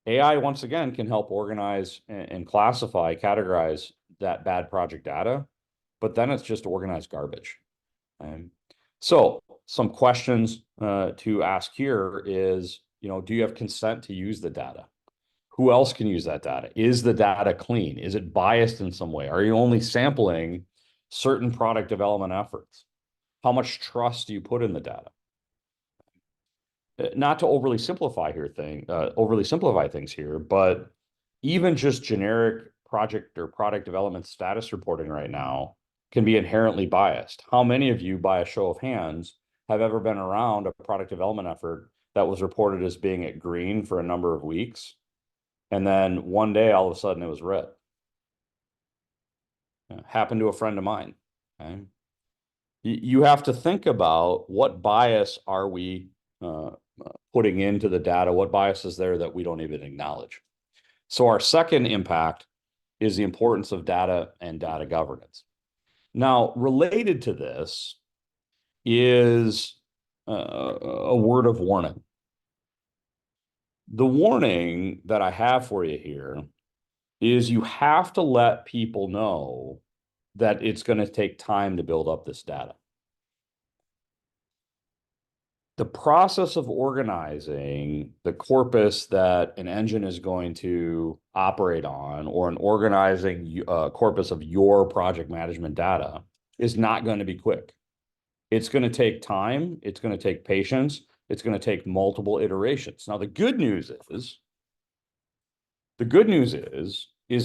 AI, once again, can help organize and classify, categorize that bad project data, but then it's just organized garbage. So some questions to ask here is, do you have consent to use the data? Who else can use that data? Is the data clean? Is it biased in some way? Are you only sampling certain product development efforts? How much trust do you put in the data? Not to overly simplify things here, but even just generic project or product development status reporting right now can be inherently biased. How many of you, by a show of hands, have ever been around a product development effort that was reported as being at green for a number of weeks, and then one day all of a sudden it was red? Happened to a friend of mine. Okay? You have to think about what bias are we putting into the data, what bias is there that we don't even acknowledge. So our second impact is the importance of data and data governance. Now, related to this is a word of warning. The warning that I have for you here is you have to let people know that it's going to take time to build up this data. The process of organizing the corpus that an engine is going to operate on, or an organizing corpus of your project management data, is not going to be quick. It's going to take time. It's going to take patience. It's going to take multiple iterations. Now, the good news is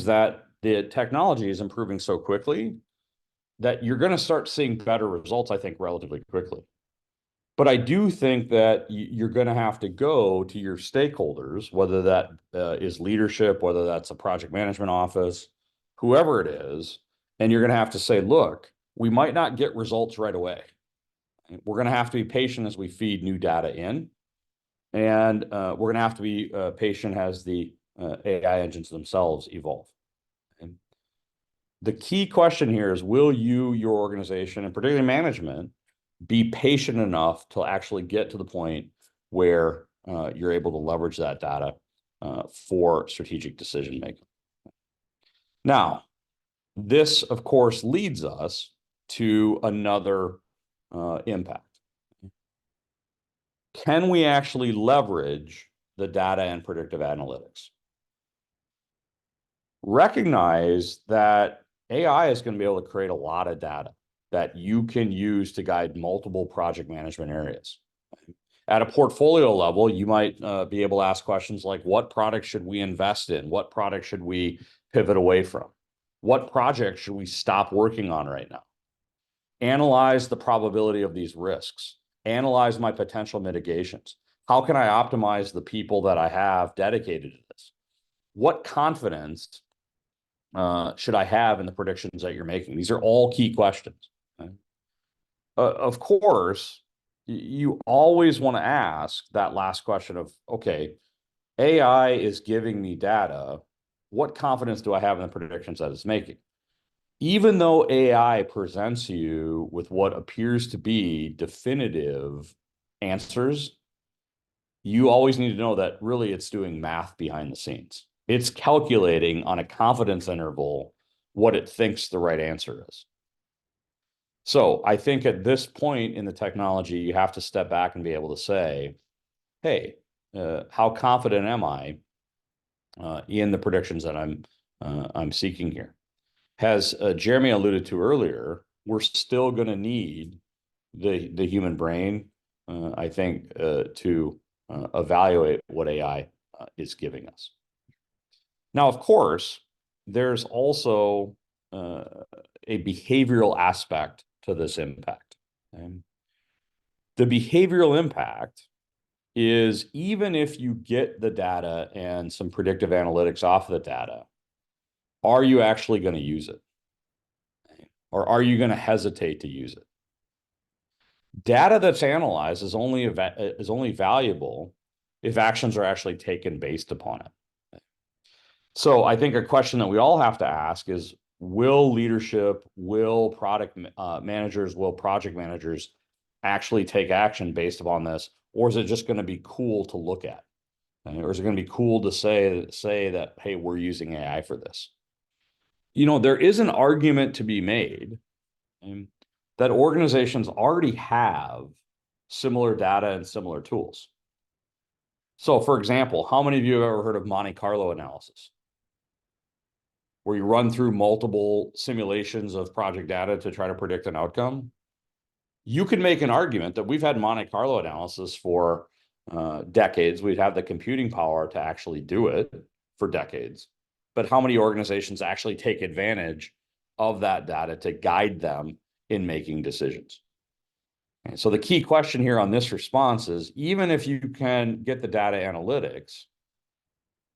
that the technology is improving so quickly that you're going to start seeing better results, I think, relatively quickly. But I do think that you're going to have to go to your stakeholders, whether that is leadership, whether that's a project management office, whoever it is, and you're going to have to say, look, we might not get results right away. We're going to have to be patient as we feed new data in, and we're going to have to be patient as the AI engines themselves evolve. And the key question here is, will you, your organization, and particularly management, be patient enough to actually get to the point where you're able to leverage that data for strategic decision making? Now, this, of course, leads us to another impact. Can we actually leverage the data and predictive analytics? Recognize that AI is going to be able to create a lot of data that you can use to guide multiple project management areas. At a portfolio level, you might be able to ask questions like, what product should we invest in? What product should we pivot away from? What project should we stop working on right now? Analyze the probability of these risks. Analyze my potential mitigations. How can I optimize the people that I have dedicated to this? What confidence should I have in the predictions that you're making? These are all key questions. Okay? Of course, you always want to ask that last question of, okay, AI is giving me data. What confidence do I have in the predictions that it's making? Even though AI presents you with what appears to be definitive answers, you always need to know that really it's doing math behind the scenes. It's calculating on a confidence interval what it thinks the right answer is. So I think at this point in the technology, you have to step back and be able to say, hey, how confident am I in the predictions that I'm seeking here? As Jeremy alluded to earlier, we're still going to need the human brain, I think, to evaluate what AI is giving us. Now, of course, there's also a behavioral aspect to this impact. Okay? The behavioral impact is, even if you get the data and some predictive analytics off the data, are you actually going to use it? Or are you going to hesitate to use it? Data that's analyzed is only valuable if actions are actually taken based upon it. So I think a question that we all have to ask is, will leadership, will product managers, will project managers actually take action based upon this? Or is it just going to be cool to look at? Or is it going to be cool to say that, hey, we're using AI for this? You know, there is an argument to be made that organizations already have similar data and similar tools. So, for example, how many of you have ever heard of Monte Carlo analysis, where you run through multiple simulations of project data to try to predict an outcome? You can make an argument that we've had Monte Carlo analysis for decades. We've had the computing power to actually do it for decades. But how many organizations actually take advantage of that data to guide them in making decisions? And so the key question here on this response is, even if you can get the data analytics,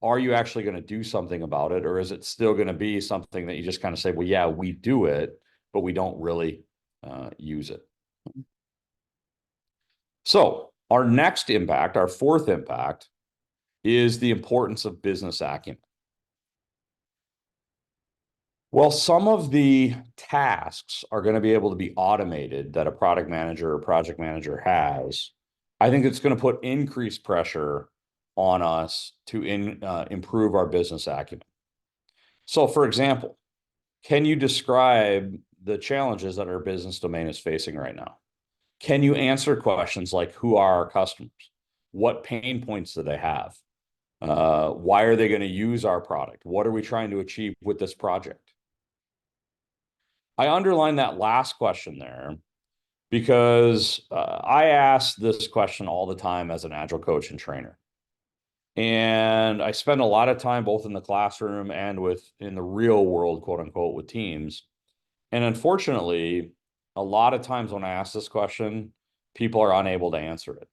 are you actually going to do something about it? Or is it still going to be something that you just kind of say, well, yeah, we do it, but we don't really use it. So our next impact, our fourth impact, is the importance of business acumen. Well, some of the tasks are going to be able to be automated that a product manager or project manager has. I think it's going to put increased pressure on us to improve our business acumen. So, for example, can you describe the challenges that our business domain is facing right now? Can you answer questions like, who are our customers? What pain points do they have? Why are they going to use our product? What are we trying to achieve with this project? I underline that last question there because I ask this question all the time as an Agile coach and trainer. And I spend a lot of time both in the classroom and in the real world, quote unquote, with teams. And unfortunately, a lot of times when I ask this question, people are unable to answer it.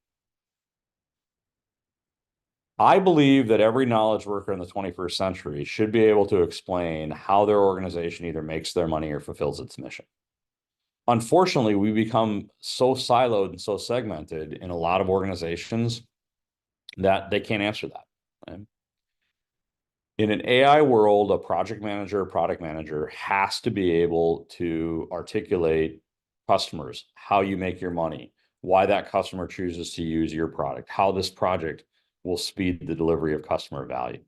I believe that every knowledge worker in the 21st century should be able to explain how their organization either makes their money or fulfills its mission. Unfortunately, we become so siloed and so segmented in a lot of organizations that they can't answer that. Right? In an AI world, a project manager or product manager has to be able to articulate customers, how you make your money, why that customer chooses to use your product, how this project will speed the delivery of customer value.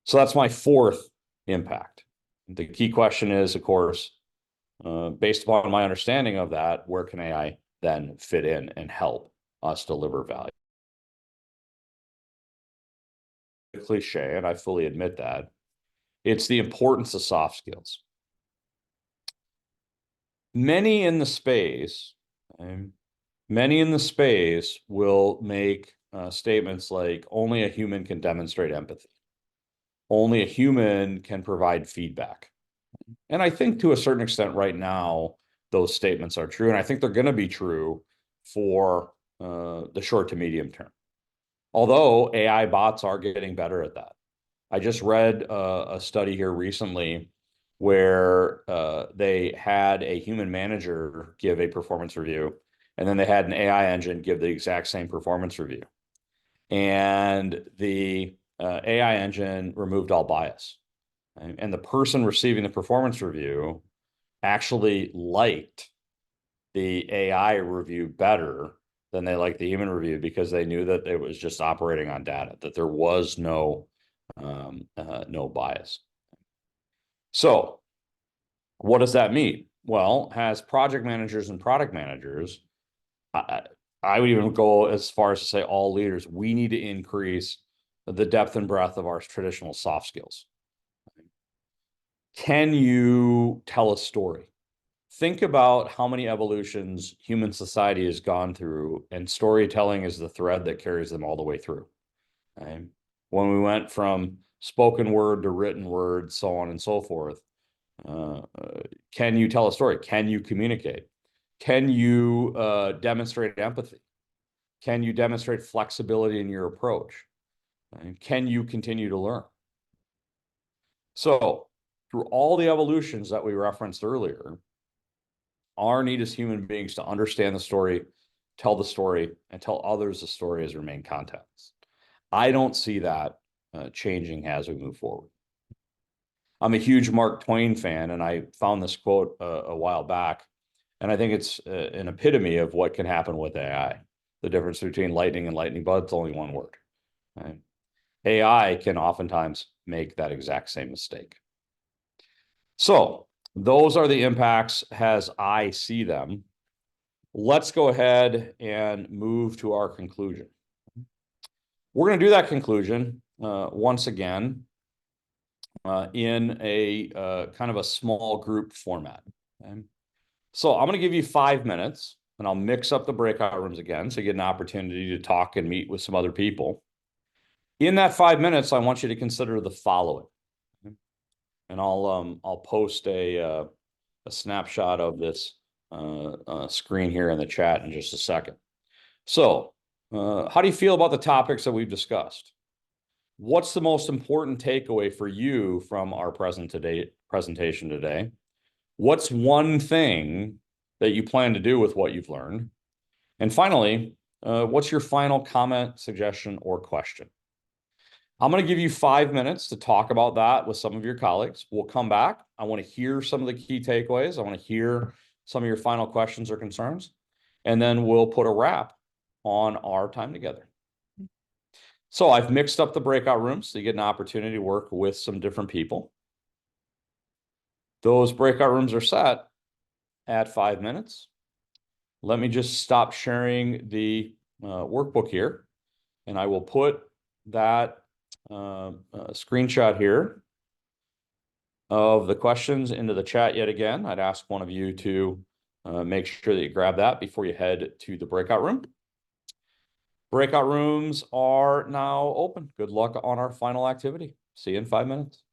So that's my fourth impact. The key question is, of course, based upon my understanding of that, where can AI then fit in and help us deliver value? Cliche, and I fully admit that. It's the importance of soft skills. Many in the space will make statements like, only a human can demonstrate empathy. Only a human can provide feedback. And I think to a certain extent right now, those statements are true. And I think they're going to be true for the short to medium term. Although AI bots are getting better at that. I just read a study here recently where they had a human manager give a performance review, and then they had an AI engine give the exact same performance review. And the AI engine removed all bias. And the person receiving the performance review actually liked the AI review better than they liked the human review, because they knew that it was just operating on data, that there was no bias. So what does that mean? Well, as project managers and product managers, I would even go as far as to say all leaders, we need to increase the depth and breadth of our traditional soft skills. Can you tell a story? Think about how many evolutions human society has gone through, and storytelling is the thread that carries them all the way through. Right? When we went from spoken word to written word, so on and so forth, can you tell a story? Can you communicate? Can you demonstrate empathy? Can you demonstrate flexibility in your approach? Right? Can you continue to learn? So, through all the evolutions that we referenced earlier, our need as human beings to understand the story, tell the story, and tell others the story as our main context. I don't see that changing as we move forward. I'm a huge Mark Twain fan, and I found this quote a while back, and I think it's an epitome of what can happen with AI. The difference between lightning and lightning bud's only one word. Right? AI can oftentimes make that exact same mistake. So those are the impacts as I see them. Let's go ahead and move to our conclusion. We're going to do that conclusion once again in a kind of a small group format. Okay? So I'm going to give you 5 minutes, and I'll mix up the breakout rooms again so you get an opportunity to talk and meet with some other people. In that 5 minutes, I want you to consider the following. Okay? And I'll post a snapshot of this screen here in the chat in just a second. So, how do you feel about the topics that we've discussed? What's the most important takeaway for you from our presentation today? What's one thing that you plan to do with what you've learned? And finally, what's your final comment, suggestion, or question? I'm going to give you 5 minutes to talk about that with some of your colleagues. We'll come back. I want to hear some of the key takeaways. I want to hear some of your final questions or concerns, and then we'll put a wrap on our time together. So I've mixed up the breakout rooms so you get an opportunity to work with some different people. Those breakout rooms are set at 5 minutes. Let me just stop sharing the workbook here, and I will put that screenshot here of the questions into the chat yet again. I'd ask one of you to make sure that you grab that before you head to the breakout room. Breakout rooms are now open. Good luck on our final activity. See you in 5 minutes.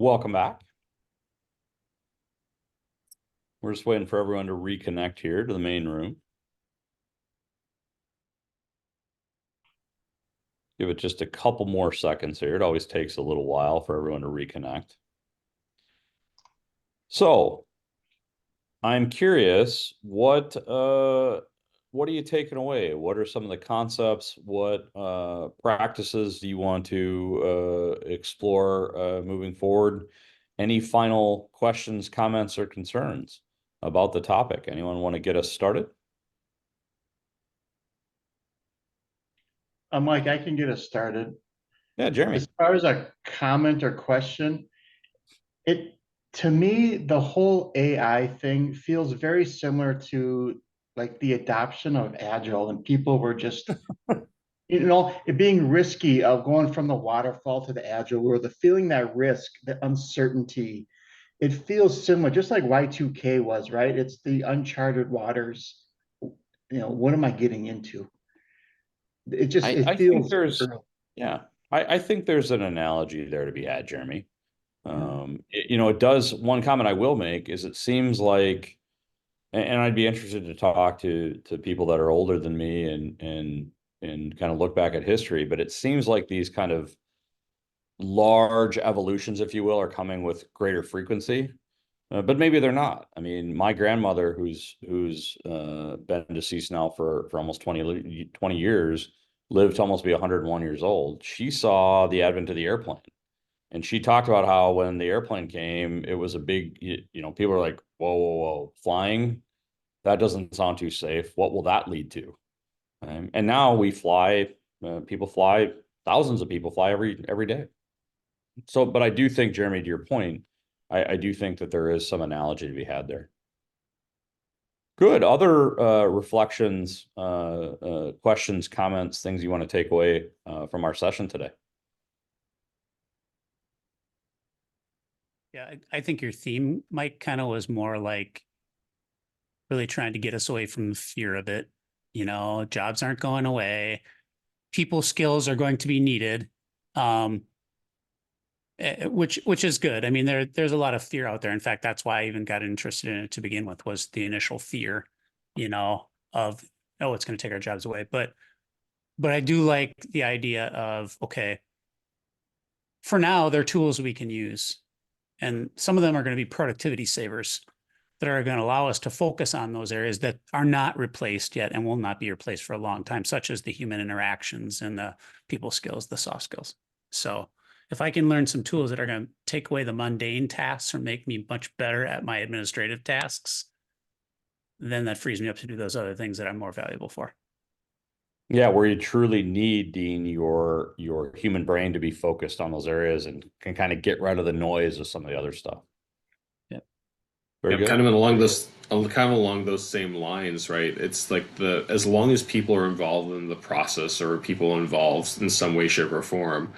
welcome back. We're just waiting for everyone to reconnect here to the main room. Give it just a couple more seconds here. It always takes a little while for everyone to reconnect. So I'm curious, what are you taking away? What are some of the concepts? What practices do you want to explore moving forward? Any final questions, comments, or concerns about the topic? Anyone want to get us started? Mike, I can get us started. Yeah, Jeremy. As far as a comment or question, to me, the whole AI thing feels very similar to like the adoption of Agile, and people were just, it being risky of going from the waterfall to the Agile, where the feeling that risk, the uncertainty, it feels similar, just like Y2K was, right? It's the uncharted waters. What am I getting into? It just, it I feels. think there's, yeah, I think there's an analogy there to be had, Jeremy. It does. One comment I will make is it seems like, and I'd be interested to talk to people that are older than me and kind of look back at history, but it seems like these kind of large evolutions, if you will, are coming with greater frequency. But maybe they're not. I mean, my grandmother, who's been deceased now for almost 20 years, lived to almost be 101 years old. She saw the advent of the airplane. And she talked about how when the airplane came, it was a big, people are like, whoa, whoa, whoa, flying? That doesn't sound too safe. What will that lead to? And now we fly, people fly, thousands of people fly every day. So, but I do think, Jeremy, to your point, I do think that there is some analogy to be had there. Good. Other reflections, questions, comments, things you want to take away from our session today? Yeah, I think your theme, Mike, kind of was more like really trying to get us away from the fear of it. Jobs aren't going away. People skills are going to be needed, which is good. I mean, there's a lot of fear out there. In fact, that's why I even got interested in it to begin with, was the initial fear, of, oh, it's going to take our jobs away. But I do like the idea of, okay, for now, they're tools we can use. And some of them are going to be productivity savers that are going to allow us to focus on those areas that are not replaced yet and will not be replaced for a long time, such as the human interactions and the people skills, the soft skills. So if I can learn some tools that are going to take away the mundane tasks or make me much better at my administrative tasks, then that frees me up to do those other things that I'm more valuable for. Yeah, where you truly need, Dean, your human brain to be focused on those areas and can kind of get rid of the noise of some of the other stuff. Yeah. Very good. Kind of along those same lines, right? It's like as long as people are involved in the process or people involved in some way, shape, or form,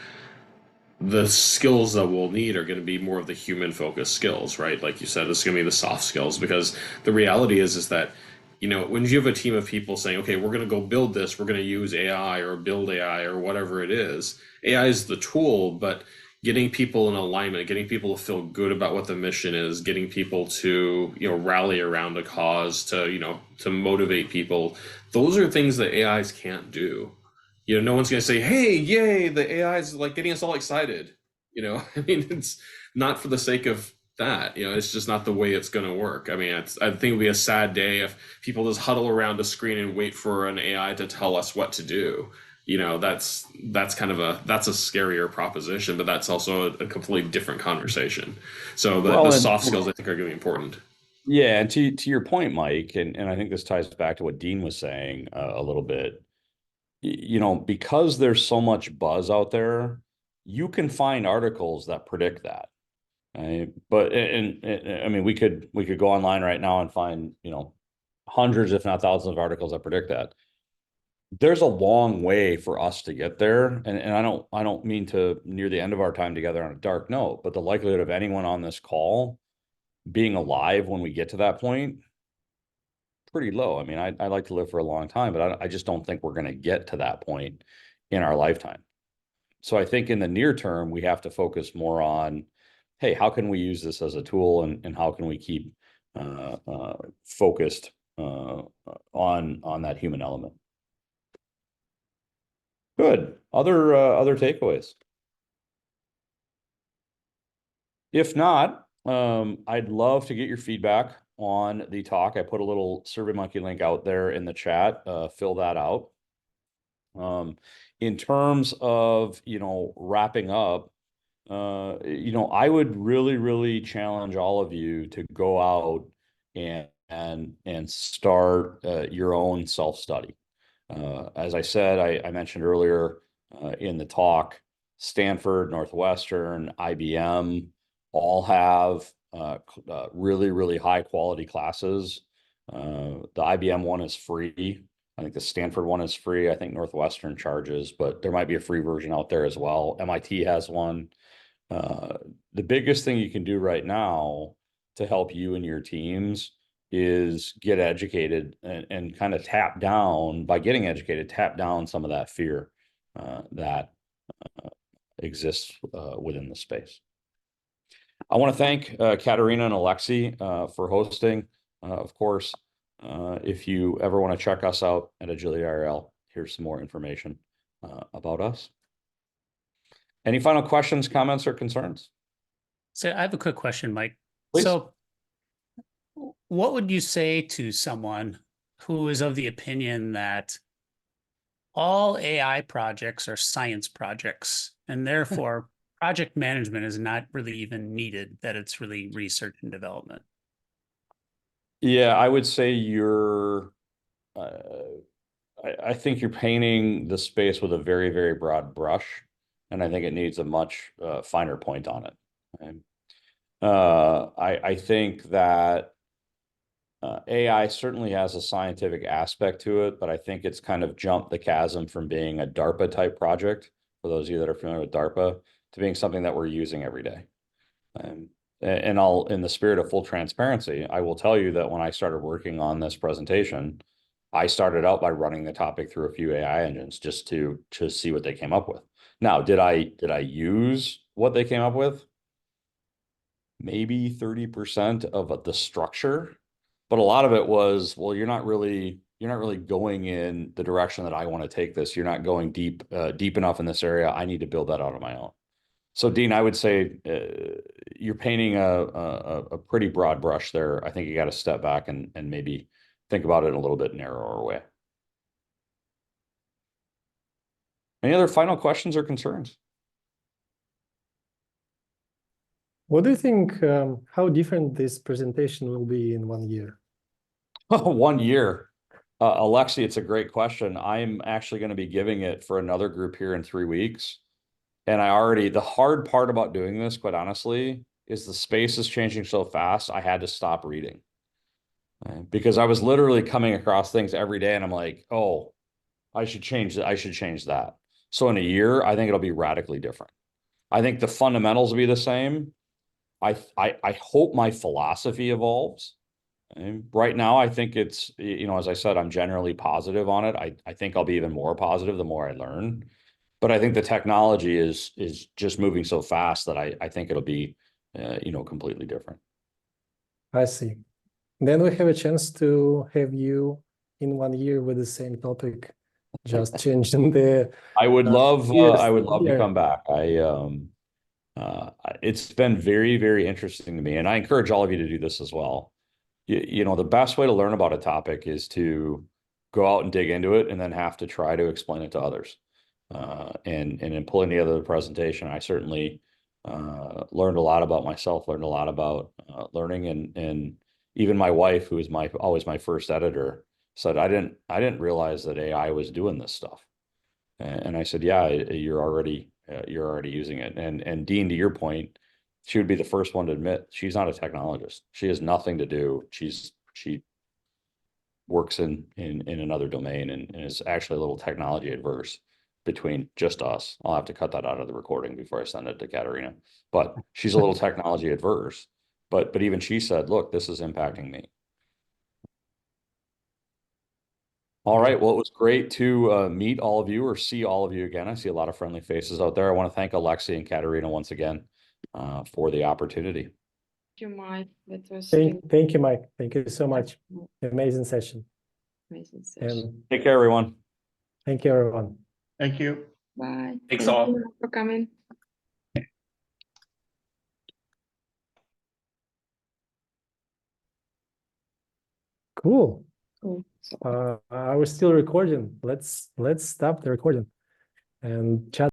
the skills that we'll need are going to be more of the human focused skills, right? Like you said, it's going to be the soft skills, because the reality is that, when you have a team of people saying, okay, we're going to go build this, we're going to use AI or build AI or whatever it is, AI is the tool, but getting people in alignment, getting people to feel good about what the mission is, getting people to, rally around a cause, to motivate people. Those are things that AIs can't do. No one's going to say, hey, yay, the AI is like getting us all excited. I mean, it's not for the sake of that. It's just not the way it's going to work. I mean, I think it'd be a sad day if people just huddle around a screen and wait for an AI to tell us what to do. That's kind of that's a scarier proposition, but that's also a completely different conversation. So the soft skills, I think, are going to be important. Yeah, and to your point, Mike, and I think this ties back to what Dean was saying a little bit. Because there's so much buzz out there, you can find articles that predict that. But I mean, we could go online right now and find, hundreds, if not thousands of articles that predict that. There's a long way for us to get there. And I don't mean to near the end of our time together on a dark note, but the likelihood of anyone on this call being alive when we get to that point, pretty low. I mean, I like to live for a long time, but I just don't think we're going to get to that point in our lifetime. So I think in the near term, we have to focus more on hey, how can we use this as a tool, and how can we keep focused on that human element. Good. Other takeaways? If not, I'd love to get your feedback on the talk. I put a little SurveyMonkey link out there in the chat. Fill that out. In terms of, wrapping up, I would really challenge all of you to go out and start your own self-study. As I said, I mentioned earlier in the talk, Stanford, Northwestern, IBM all have really high quality classes. The IBM one is free. I think the Stanford one is free. I think Northwestern charges, but there might be a free version out there as well. MIT has one. The biggest thing you can do right now to help you and your teams is get educated and kind of tap down, by getting educated, tap down some of that fear that exists within the space. I want to thank Katerina and Alexey for hosting. Of course, if you ever want to check us out at Agility IRL, here's some more information about us. Any final questions, comments, or concerns? So I have a quick question, Mike. Please. So what would you say to someone who is of the opinion that all AI projects are science projects, and therefore project management is not really even needed, that it's really research and development? Yeah, I would say I think you're painting the space with a very broad brush, and I think it needs a much finer point on it. Okay? I think that AI certainly has a scientific aspect to it, but I think it's kind of jumped the chasm from being a DARPA type project, for those of you that are familiar with DARPA, to being something that we're using every day. And in the spirit of full transparency, I will tell you that when I started working on this presentation, I started out by running the topic through a few AI engines just to see what they came up with. Now, did I use what they came up with? Maybe 30% of the structure, but a lot of it was, well, you're not really going in the direction that I want to take this. You're not going deep enough in this area. I need to build that out on my own. So, Dean, I would say you're painting a pretty broad brush there. I think you got to step back and maybe think about it in a little bit narrower way. Any other final questions or concerns? What do you think, how different this presentation will be in 1 year? 1 year. Alexey, it's a great question. I'm actually going to be giving it for another group here in 3 weeks. And the hard part about doing this, quite honestly, is the space is changing so fast, I had to stop reading. Because I was literally coming across things every day and I'm like, oh, I should change that. I should change that. So in a year, I think it'll be radically different. I think the fundamentals will be the same. I hope my philosophy evolves. Right now, I think it's, as I said, I'm generally positive on it. I think I'll be even more positive the more I learn. But I think the technology is just moving so fast that I think it'll be, completely different. I see. Then we have a chance to have you in 1 year with the same topic, just changing the. I would love years. to come back. It's been very interesting to me, and I encourage all of you to do this as well. The best way to learn about a topic is to go out and dig into it and then have to try to explain it to others. And in pulling together the presentation, I certainly learned a lot about myself, learned a lot about learning, and even my wife, who is always my first editor, said, I didn't realize that AI was doing this stuff. And I said, yeah, you're already using it. And Dean, to your point, she would be the first one to admit she's not a technologist. She has nothing to do. She works in another domain and is actually a little technology adverse between just us. I'll have to cut that out of the recording before I send it to Katerina. But she's a little technology adverse. But even she said, look, this is impacting me. All right. Well, it was great to meet all of you or see all of you again. I see a lot of friendly faces out there. I want to thank Alexey and Katerina once again for the opportunity. Thank you, Mike. That was Thank you, Mike. Thank you so much. Amazing session. amazing session. And Take care, everyone. thank you, everyone. Thank you. Bye. Thanks Thank all. you for coming. Cool. Cool. So I was still recording. Let's stop the recording and chat.